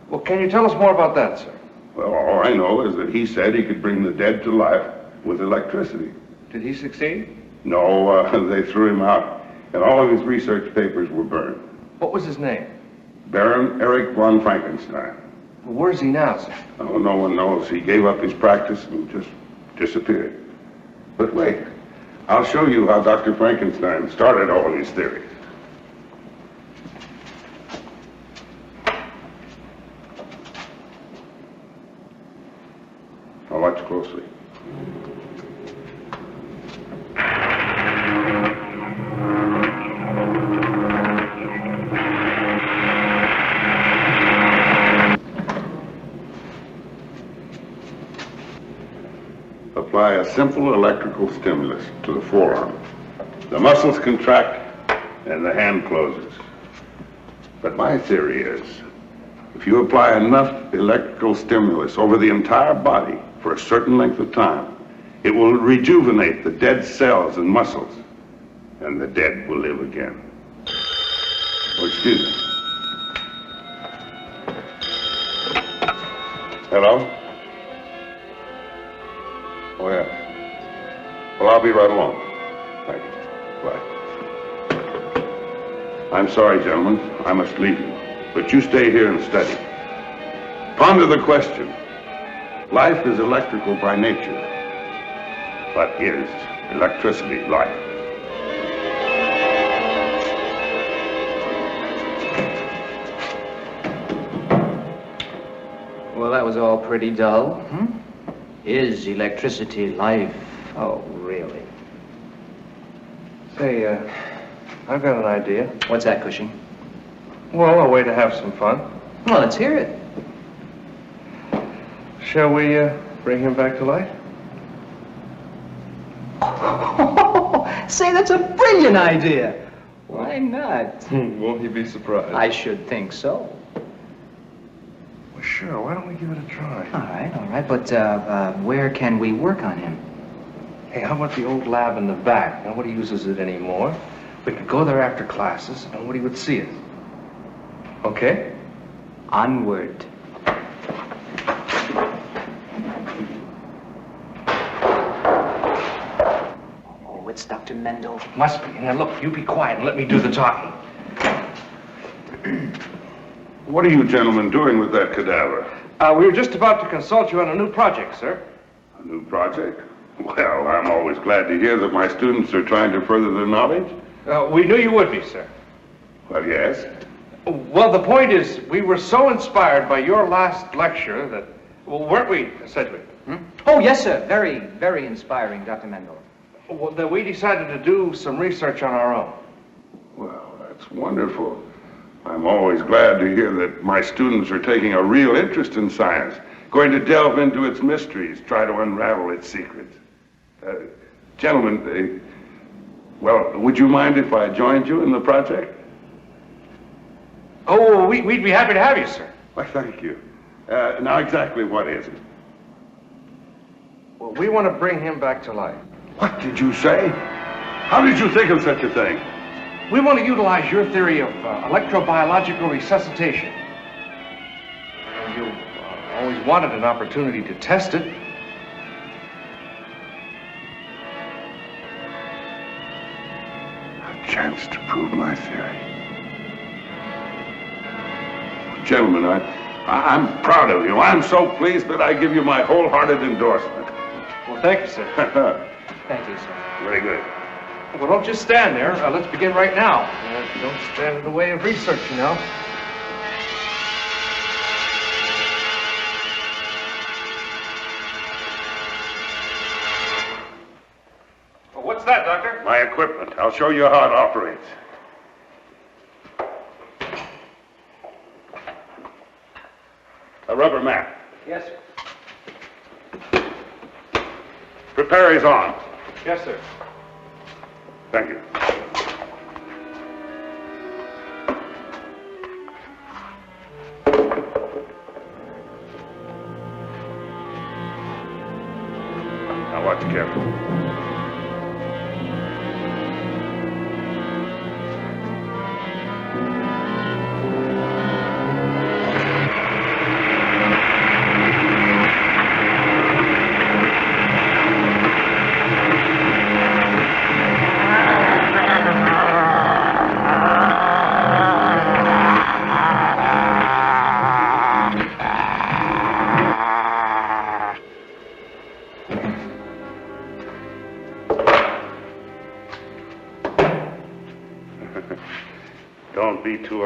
Well, can you tell us more about that, sir? Well, all I know is that he said he could bring the dead to life with electricity. Did he succeed? No, they threw him out, and all of his research papers were burned. What was his name? Baron Erich von Frankenstein. Well, where's he now, sir? Oh, no one knows. He gave up his practice and just disappeared. But wait, I'll show you how Dr. Frankenstein started all these theories. Now watch closely. Apply a simple electrical stimulus to the forearm. The muscles contract and the hand closes. But my theory is, if you apply enough electrical stimulus over the entire body for a certain length of time, it will rejuvenate the dead cells and muscles, and the dead will live again. Oh, excuse me. Hello? Oh, yeah. Well, I'll be right along. Thank you. Bye. I'm sorry, gentlemen. I must leave you. But you stay here and study. Ponder the question. Life is electrical by nature. But is electricity life? Well, that was all pretty dull. Is electricity life? Oh, really? Say, I've got an idea. What's that, Cushing? Well, a way to have some fun. Well, let's hear it. Shall we bring him back to life? Say, that's a brilliant idea. Why not? Won't he be surprised? I should think so. Well, sure. Why don't we give it a try? All right. But where can we work on him? Hey, how about the old lab in the back? Nobody uses it anymore. We could go there after classes, and nobody would see us. Okay? Onward. Oh, it's Dr. Mendel. Must be. Now, look, you be quiet and let me do the talking. What are you gentlemen doing with that cadaver? We were just about to consult you on a new project, sir. A new project? Well, I'm always glad to hear that my students are trying to further their knowledge. We knew you would be, sir. Well, yes. Well, the point is, we were so inspired by your last lecture that, well, weren't we, Sedgwick? Oh, yes, sir. Very, very inspiring, Dr. Mendel. Well, that we decided to do some research on our own. Well, that's wonderful. I'm always glad to hear that my students are taking a real interest in science, going to delve into its mysteries, try to unravel its secrets. Gentlemen, well, would you mind if I joined you in the project? Oh, we'd be happy to have you, sir. Why, thank you. Now, exactly what is it? Well, we want to bring him back to life. What did you say? How did you think of such a thing? We want to utilize your theory of electrobiological resuscitation. And you always wanted an opportunity to test it. A chance to prove my theory. Gentlemen, I'm proud of you. I'm so pleased that I give you my wholehearted endorsement. Well, thank you, sir. Thank you, sir. Very good. Well, don't just stand there. Let's begin right now. Don't stand in the way of research, you know. Well, what's that, Doctor? My equipment. I'll show you how it operates. A rubber mat. Yes, sir. Prepare his arm. Yes, sir. Thank you. Now watch carefully.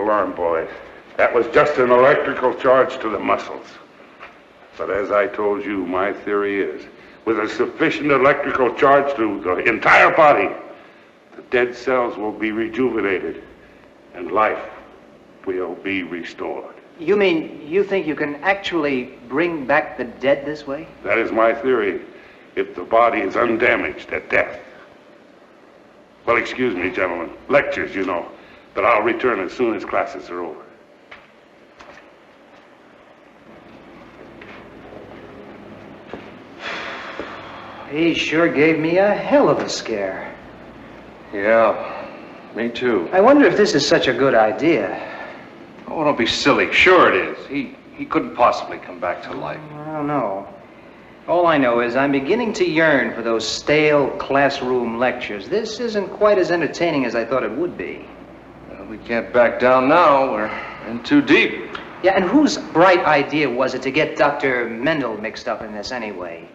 forearm, boys. That was just an electrical charge to the muscles. But as I told you, my theory is, with a sufficient electrical charge to the entire body, the dead cells will be rejuvenated and life will be restored. You mean you think you can actually bring back the dead this way? That is my theory, if the body is undamaged at death. Well, excuse me, gentlemen. Lectures, you know. But I'll return as soon as classes are over. He sure gave me a hell of a scare. Yeah, me too. I wonder if this is such a good idea. Oh, don't be silly. Sure it is. He couldn't possibly come back to life. I don't know. All I know is I'm beginning to yearn for those stale classroom lectures. This isn't quite as entertaining as I thought it would be. Well, we can't back down now. We're in too deep. Yeah, and whose bright idea was it to get Dr. Mendel mixed up in this anyway?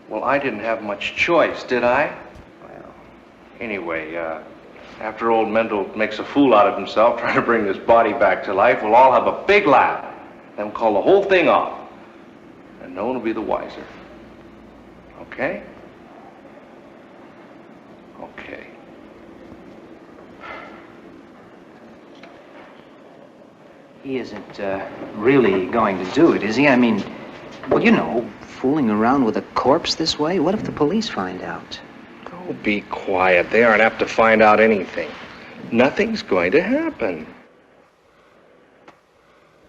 Well, I didn't have much choice, did I? Well, anyway, after old Mendel makes a fool out of himself trying to bring this body back to life, we'll all have a big laugh. Then call the whole thing off. And no one will be the wiser. Okay? Okay. he isn't really going to do it, is he? I mean, well, you know, fooling around with a corpse this way? What if the police find out? Oh, be quiet. They aren't apt to find out anything. Nothing's going to happen.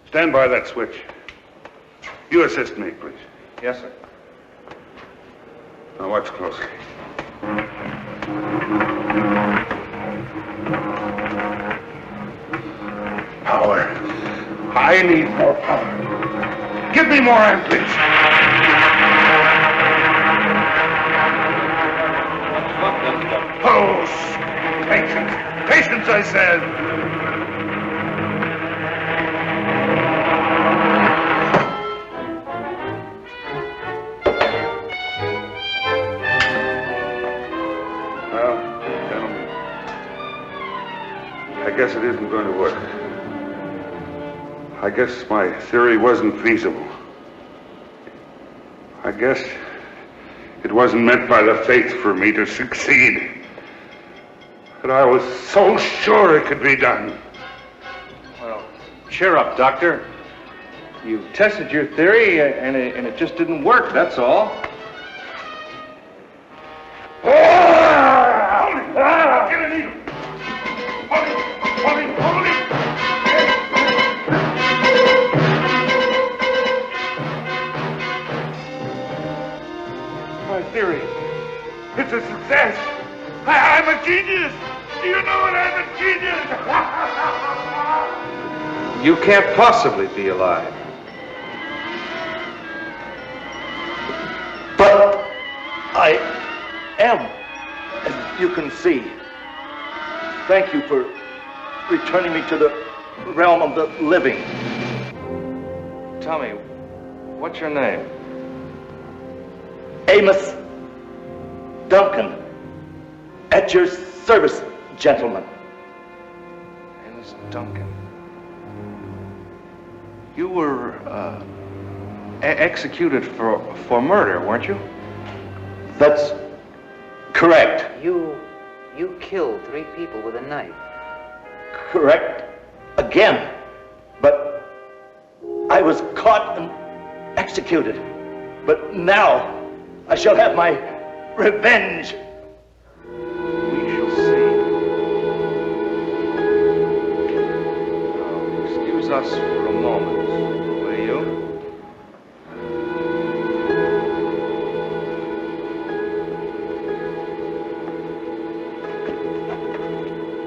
Stand by that switch. You assist me, please. Yes, sir. Now watch closely. Power. I need more power. Give me more amperage. Oh, patience. Patience, I said. I guess it isn't going to work. I guess my theory wasn't feasible. I guess it wasn't meant by the faith for me to succeed. But I was so sure it could be done. Well, cheer up, Doctor. You tested your theory, and it just didn't work, that's all. Get a needle. Hold it. My theory, it's a success. I'm a genius. Do you know what? I'm a genius. You can't possibly be alive. But I am, as you can see. Thank you for returning me to the realm of the living. Tell me, what's your name? Amos Duncan, at your service, gentlemen. Amos Duncan. You were executed for murder, weren't you? That's correct. You killed 3 people with a knife. Correct again. But I was caught and executed. But now I shall have my revenge. We shall see. Now, excuse us for a moment, will you?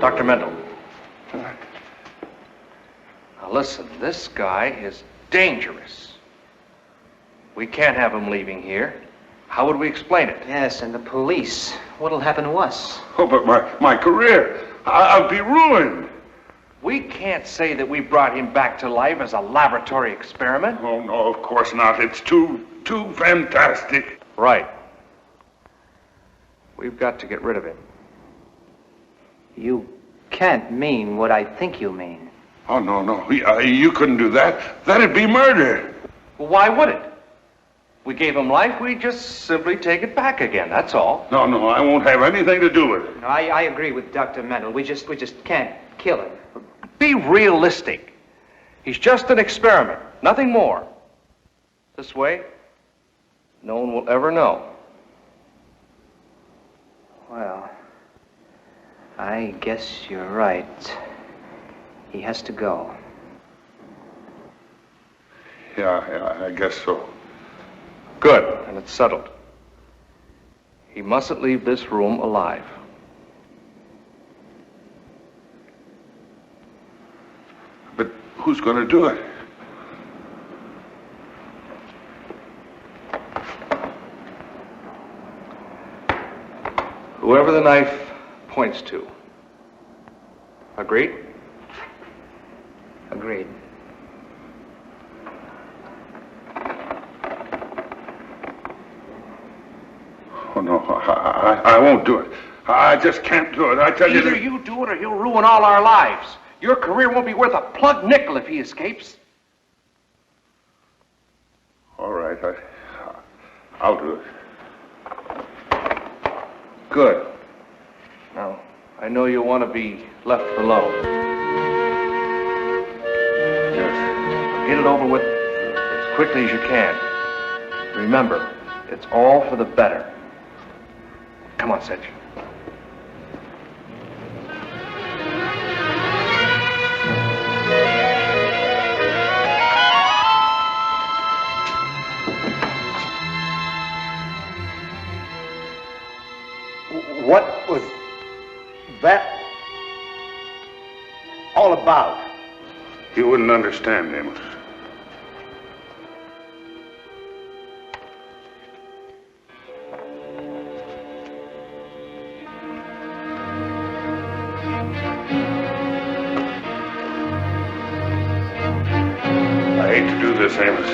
Dr. Mendel. Now listen, this guy is dangerous. We can't have him leaving here. How would we explain it? Yes, and the police. What'll happen to us? Oh, but my career, I'll be ruined. We can't say that we brought him back to life as a laboratory experiment. Oh, no, of course not. It's too fantastic. Right. We've got to get rid of him. You can't mean what I think you mean. Oh, no. You couldn't do that. That'd be murder. Well, why would it? We gave him life, we just simply take it back again, that's all. No, I won't have anything to do with it. No, I agree with Dr. Mendel. We just can't kill him. Be realistic. He's just an experiment, nothing more. This way, no one will ever know. Well, I guess you're right. He has to go. Yeah, I guess so. Good, and it's settled. He mustn't leave this room alive. But who's going to do it? Whoever the knife points to. Agreed? Agreed. Oh, no, I won't do it. I just can't do it. I tell you. Either you do it or he'll ruin all our lives. Your career won't be worth a plug nickel if he escapes. All right, I'll do it. Good. Now, I know you want to be left alone. Yes. Get it over with as quickly as you can. Remember, it's all for the better. Come on, Sedge. What was that all about? You wouldn't understand, Amos. I hate to do this, Amos.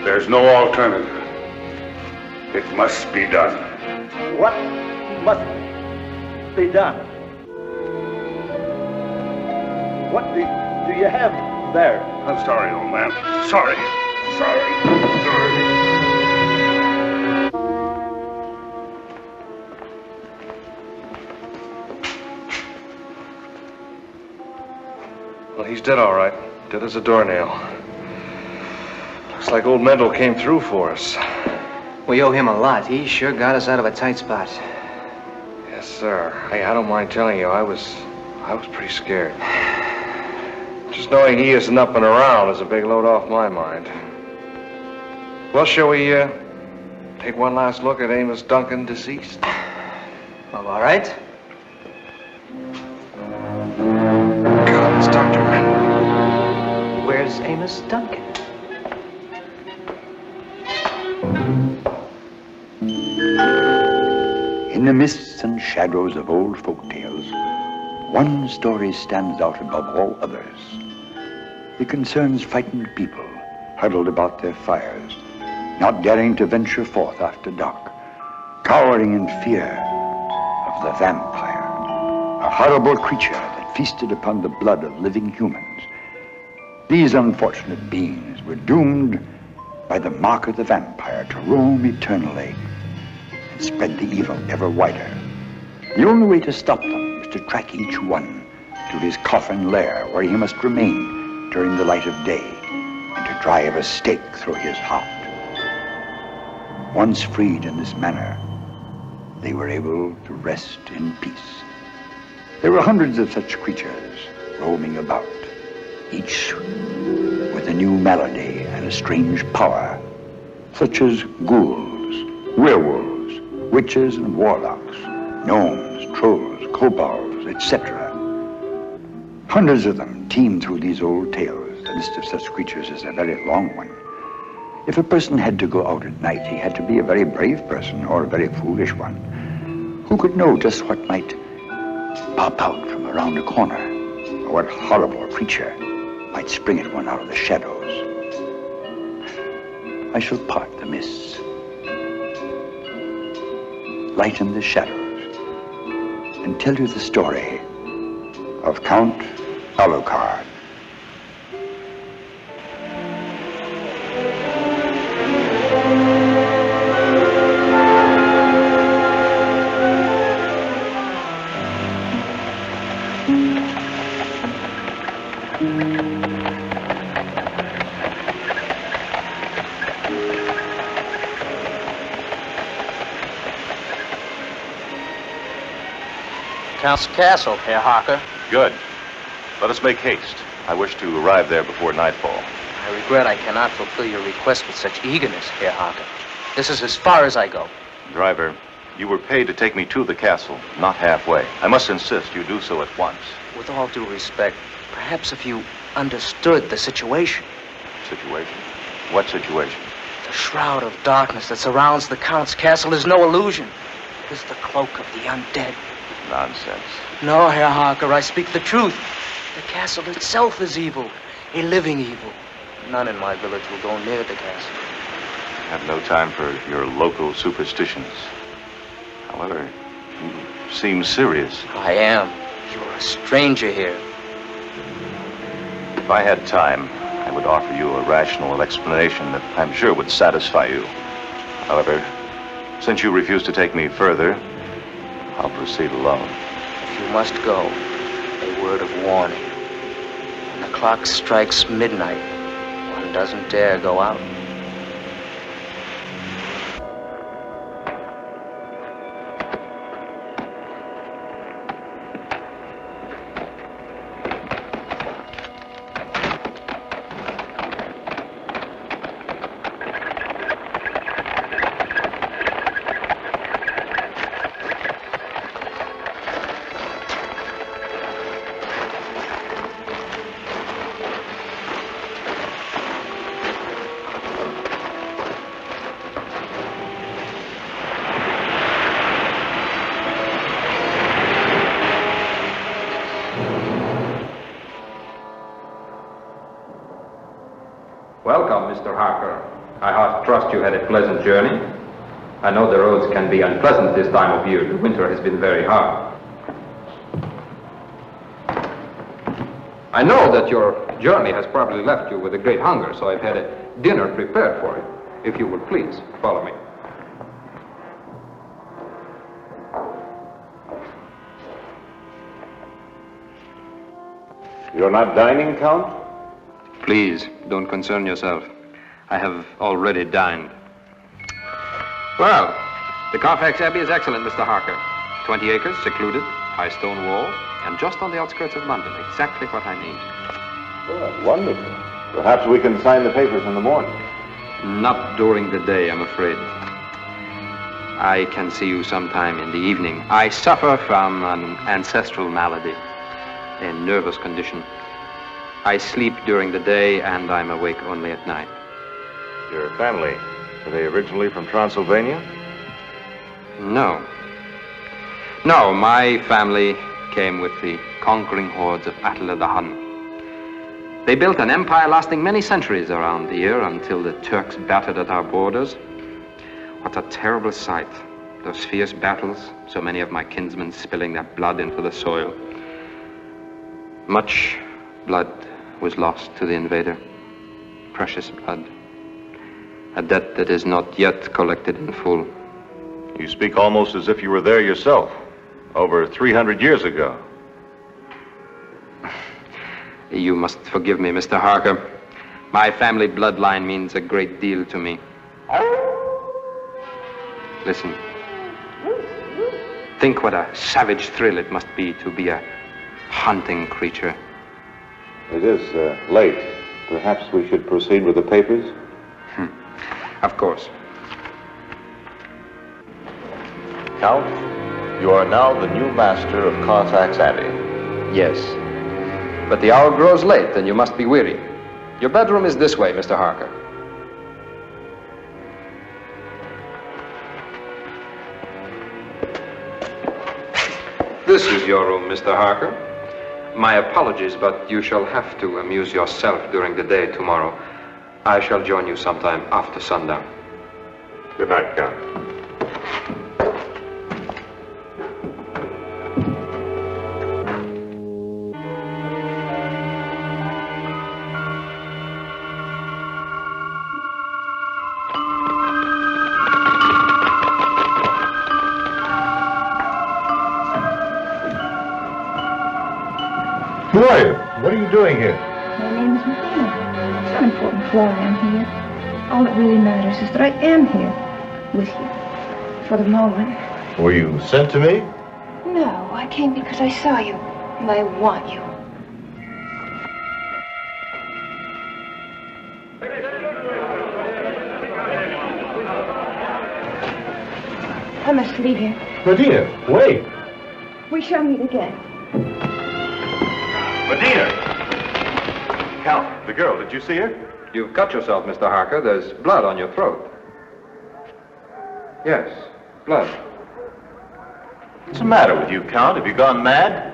There's no alternative. It must be done. What must be done? What do you have there? I'm sorry, old man. Sorry. Well, he's dead all right. Dead as a doornail. Looks like old Mendel came through for us. We owe him a lot. He sure got us out of a tight spot. Yes, sir. Hey, I don't mind telling you, I was pretty scared. Just knowing he isn't up and around is a big load off my mind. Well, shall we take one last look at Amos Duncan, deceased? Well, all right. God, it's Dr. Mendel. Where's Amos Duncan? In the mists and shadows of old folk tales, one story stands out above all others. It concerns frightened people huddled about their fires, not daring to venture forth after dark, cowering in fear of the vampire, a horrible creature that feasted upon the blood of living humans. These unfortunate beings were doomed by the mark of the vampire to roam eternally and spread the evil ever wider. The only way to stop them was to track each one to his coffin lair, where he must remain during the light of day, and to drive a stake through his heart. Once freed in this manner, they were able to rest in peace. There were hundreds of such creatures roaming about, each with a new malady and a strange power, such as ghouls, werewolves, witches and warlocks, gnomes, trolls, kobolds, etc. Hundreds of them teem through these old tales. The list of such creatures is a very long one. If a person had to go out at night, he had to be a very brave person or a very foolish one. Who could know just what might pop out from around a corner, or what horrible creature might spring at one out of the shadows? I shall part the mists, lighten the shadows, and tell you the story of Count Alucard. Count's Castle, Herr Harker. Good. Let us make haste. I wish to arrive there before nightfall. I regret I cannot fulfill your request with such eagerness, Herr Harker. This is as far as I go. Driver, you were paid to take me to the castle, not halfway. I must insist you do so at once. With all due respect, perhaps if you understood the situation. Situation? What situation? The shroud of darkness that surrounds the Count's castle is no illusion. It is the cloak of the undead. Nonsense. No, Herr Harker, I speak the truth. The castle itself is evil, a living evil. None in my village will go near the castle. I have no time for your local superstitions. However, you seem serious. I am. You are a stranger here. If I had time, I would offer you a rational explanation that I'm sure would satisfy you. However, since you refuse to take me further, I'll proceed alone. If you must go, a word of warning. When the clock strikes midnight, one doesn't dare go out. Welcome, Mr. Harker. I trust you had a pleasant journey. I know the roads can be unpleasant this time of year. The winter has been very hard. I know that your journey has probably left you with a great hunger, so I've had a dinner prepared for you. If you would please, follow me. You're not dining, Count? Please, don't concern yourself. I have already dined. Well, the Carfax Abbey is excellent, Mr. Harker. 20 acres, secluded, high stone walls, and just on the outskirts of London. Exactly what I need. Good, wonderful. Perhaps we can sign the papers in the morning. Not during the day, I'm afraid. I can see you sometime in the evening. I suffer from an ancestral malady, a nervous condition. I sleep during the day and I'm awake only at night. Your family, are they originally from Transylvania? No. No, my family came with the conquering hordes of Attila the Hun. They built an empire lasting many centuries around here until the Turks battered at our borders. What a terrible sight. Those fierce battles, so many of my kinsmen spilling their blood into the soil. Much blood was lost to the invader. Precious blood. A debt that is not yet collected in full. You speak almost as if you were there yourself, over 300 years ago. You must forgive me, Mr. Harker. My family bloodline means a great deal to me. Listen. Think what a savage thrill it must be to be a hunting creature. It is late. Perhaps we should proceed with the papers? Of course. Count, you are now the new master of Carfax Abbey. Yes. But the hour grows late and you must be weary. Your bedroom is this way, Mr. Harker. This is your room, Mr. Harker. My apologies, but you shall have to amuse yourself during the day tomorrow. I shall join you sometime after sundown. Good night, Count. you doing here? My name is Medina. It's not important why I'm here. All that really matters is that I am here with you for the moment. Were you sent to me? No, I came because I saw you, and I want you. I must leave here. Medina, wait. We shall meet again. Medina! Count, the girl, did you see her? You've cut yourself, Mr. Harker. There's blood on your throat. Yes, blood. What's the matter with you, Count? Have you gone mad?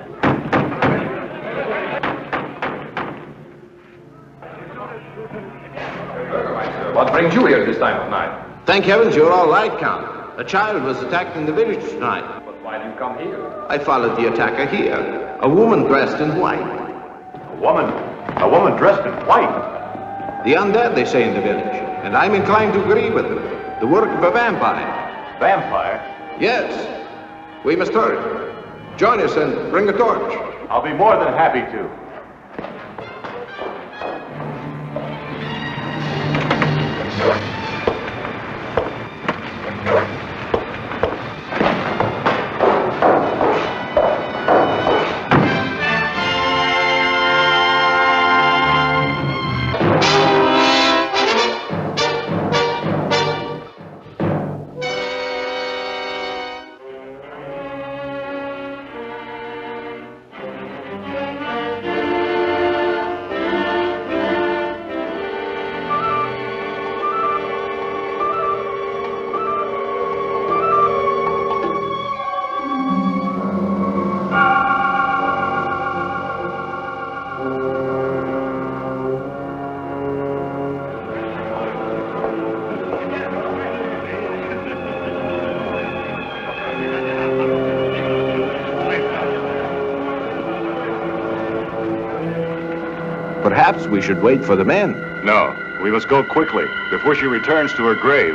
What brings you here this time of night? Thank heavens you're all right, Count. A child was attacked in the village tonight. But why do you come here? I followed the attacker here. A woman dressed in white. A woman dressed in white? The undead, they say in the village. And I'm inclined to agree with them. The work of a vampire. Vampire? Yes. We must hurry. Join us and bring a torch. I'll be more than happy to. Perhaps we should wait for the men. No, we must go quickly, before she returns to her grave.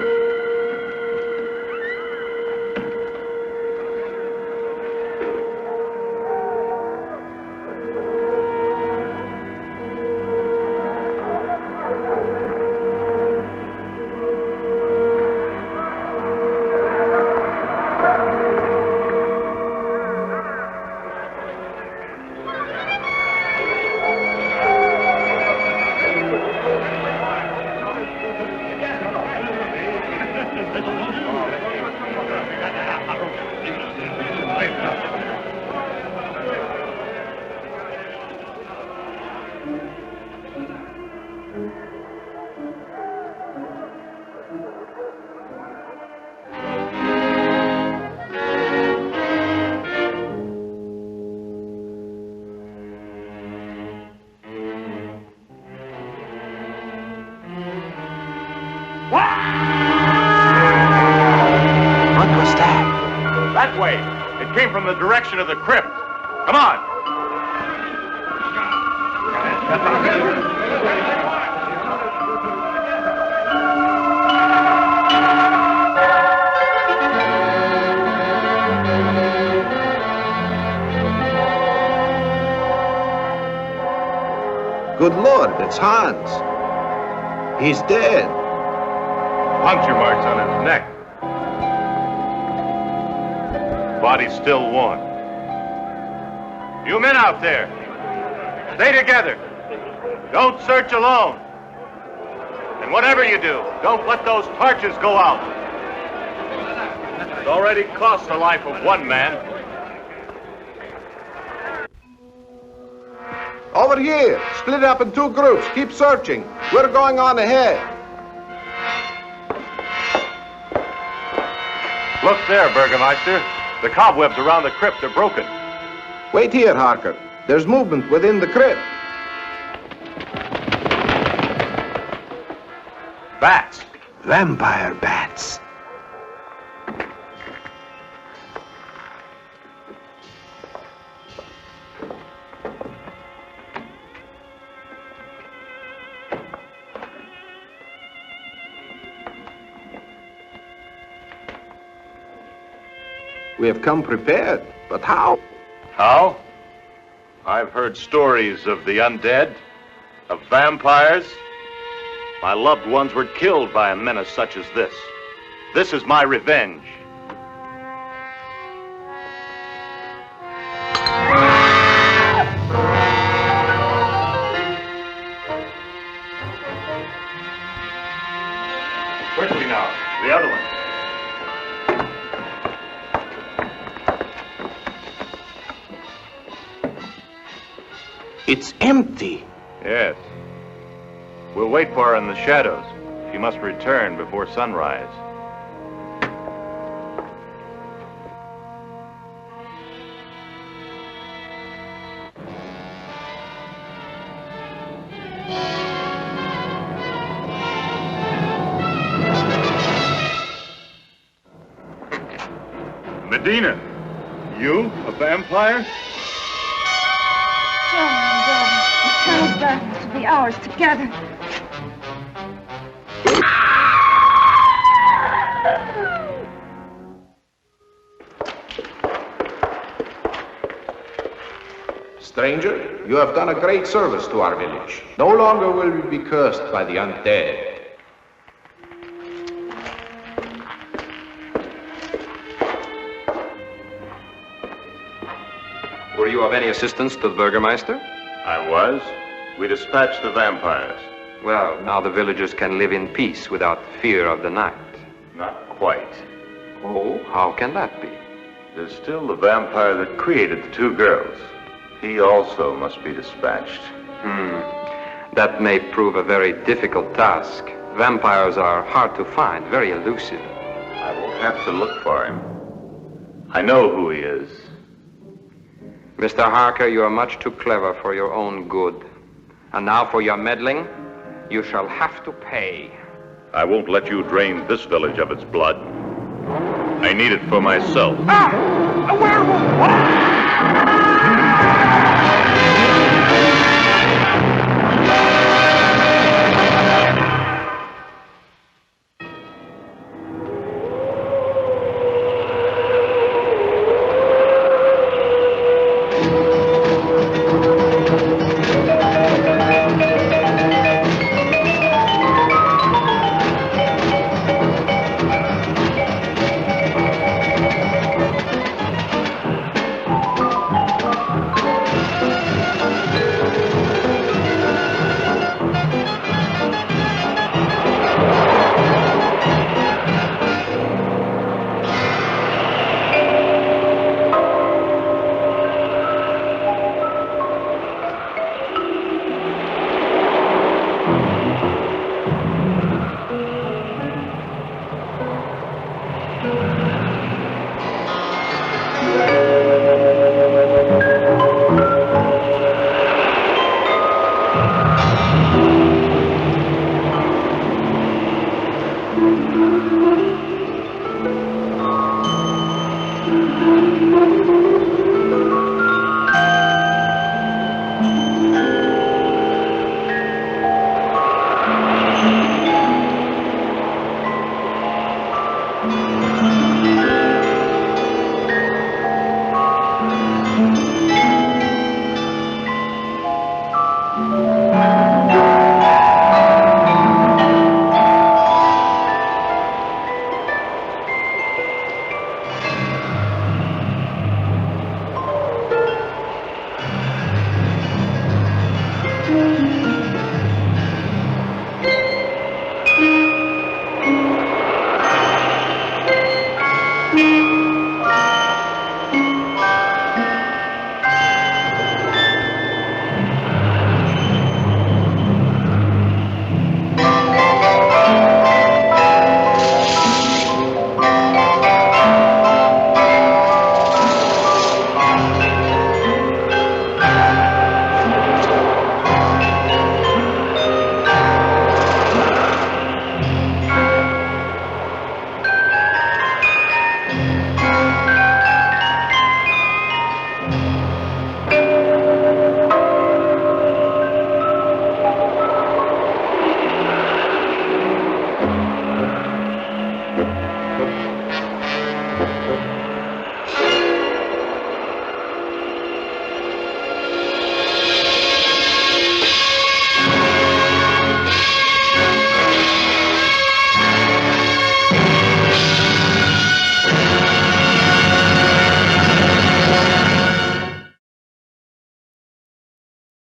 That way. It came from the direction of the crypt. Come on. Good Lord, it's Hans. He's dead. Puncture marks on his neck. Body's still warm. You men out there, stay together. Don't search alone. And whatever you do, don't let those torches go out. It's already cost the life of one man. Over here. Split up in two groups. Keep searching. We're going on ahead. Look there, Burgermeister. The cobwebs around the crypt are broken. Wait here, Harker. There's movement within the crypt. Bats. Vampire bats. We have come prepared, but how? How? I've heard stories of the undead, of vampires. My loved ones were killed by a menace such as this. This is my revenge. Quickly now, the other one. It's empty. Yes. We'll wait for her in the shadows. She must return before sunrise. Medina, you, a vampire? John, eternal darkness will be ours together. Stranger, you have done a great service to our village. No longer will we be cursed by the undead. Were you of any assistance to the Burgermeister? I was. We dispatched the vampires. Well, now the villagers can live in peace without fear of the night. Not quite. Oh, how can that be? There's still the vampire that created the two girls. He also must be dispatched. That may prove a very difficult task. Vampires are hard to find, very elusive. I will have to look for him. I know who he is. Mr. Harker, you are much too clever for your own good. And now for your meddling, you shall have to pay. I won't let you drain this village of its blood. I need it for myself. A werewolf!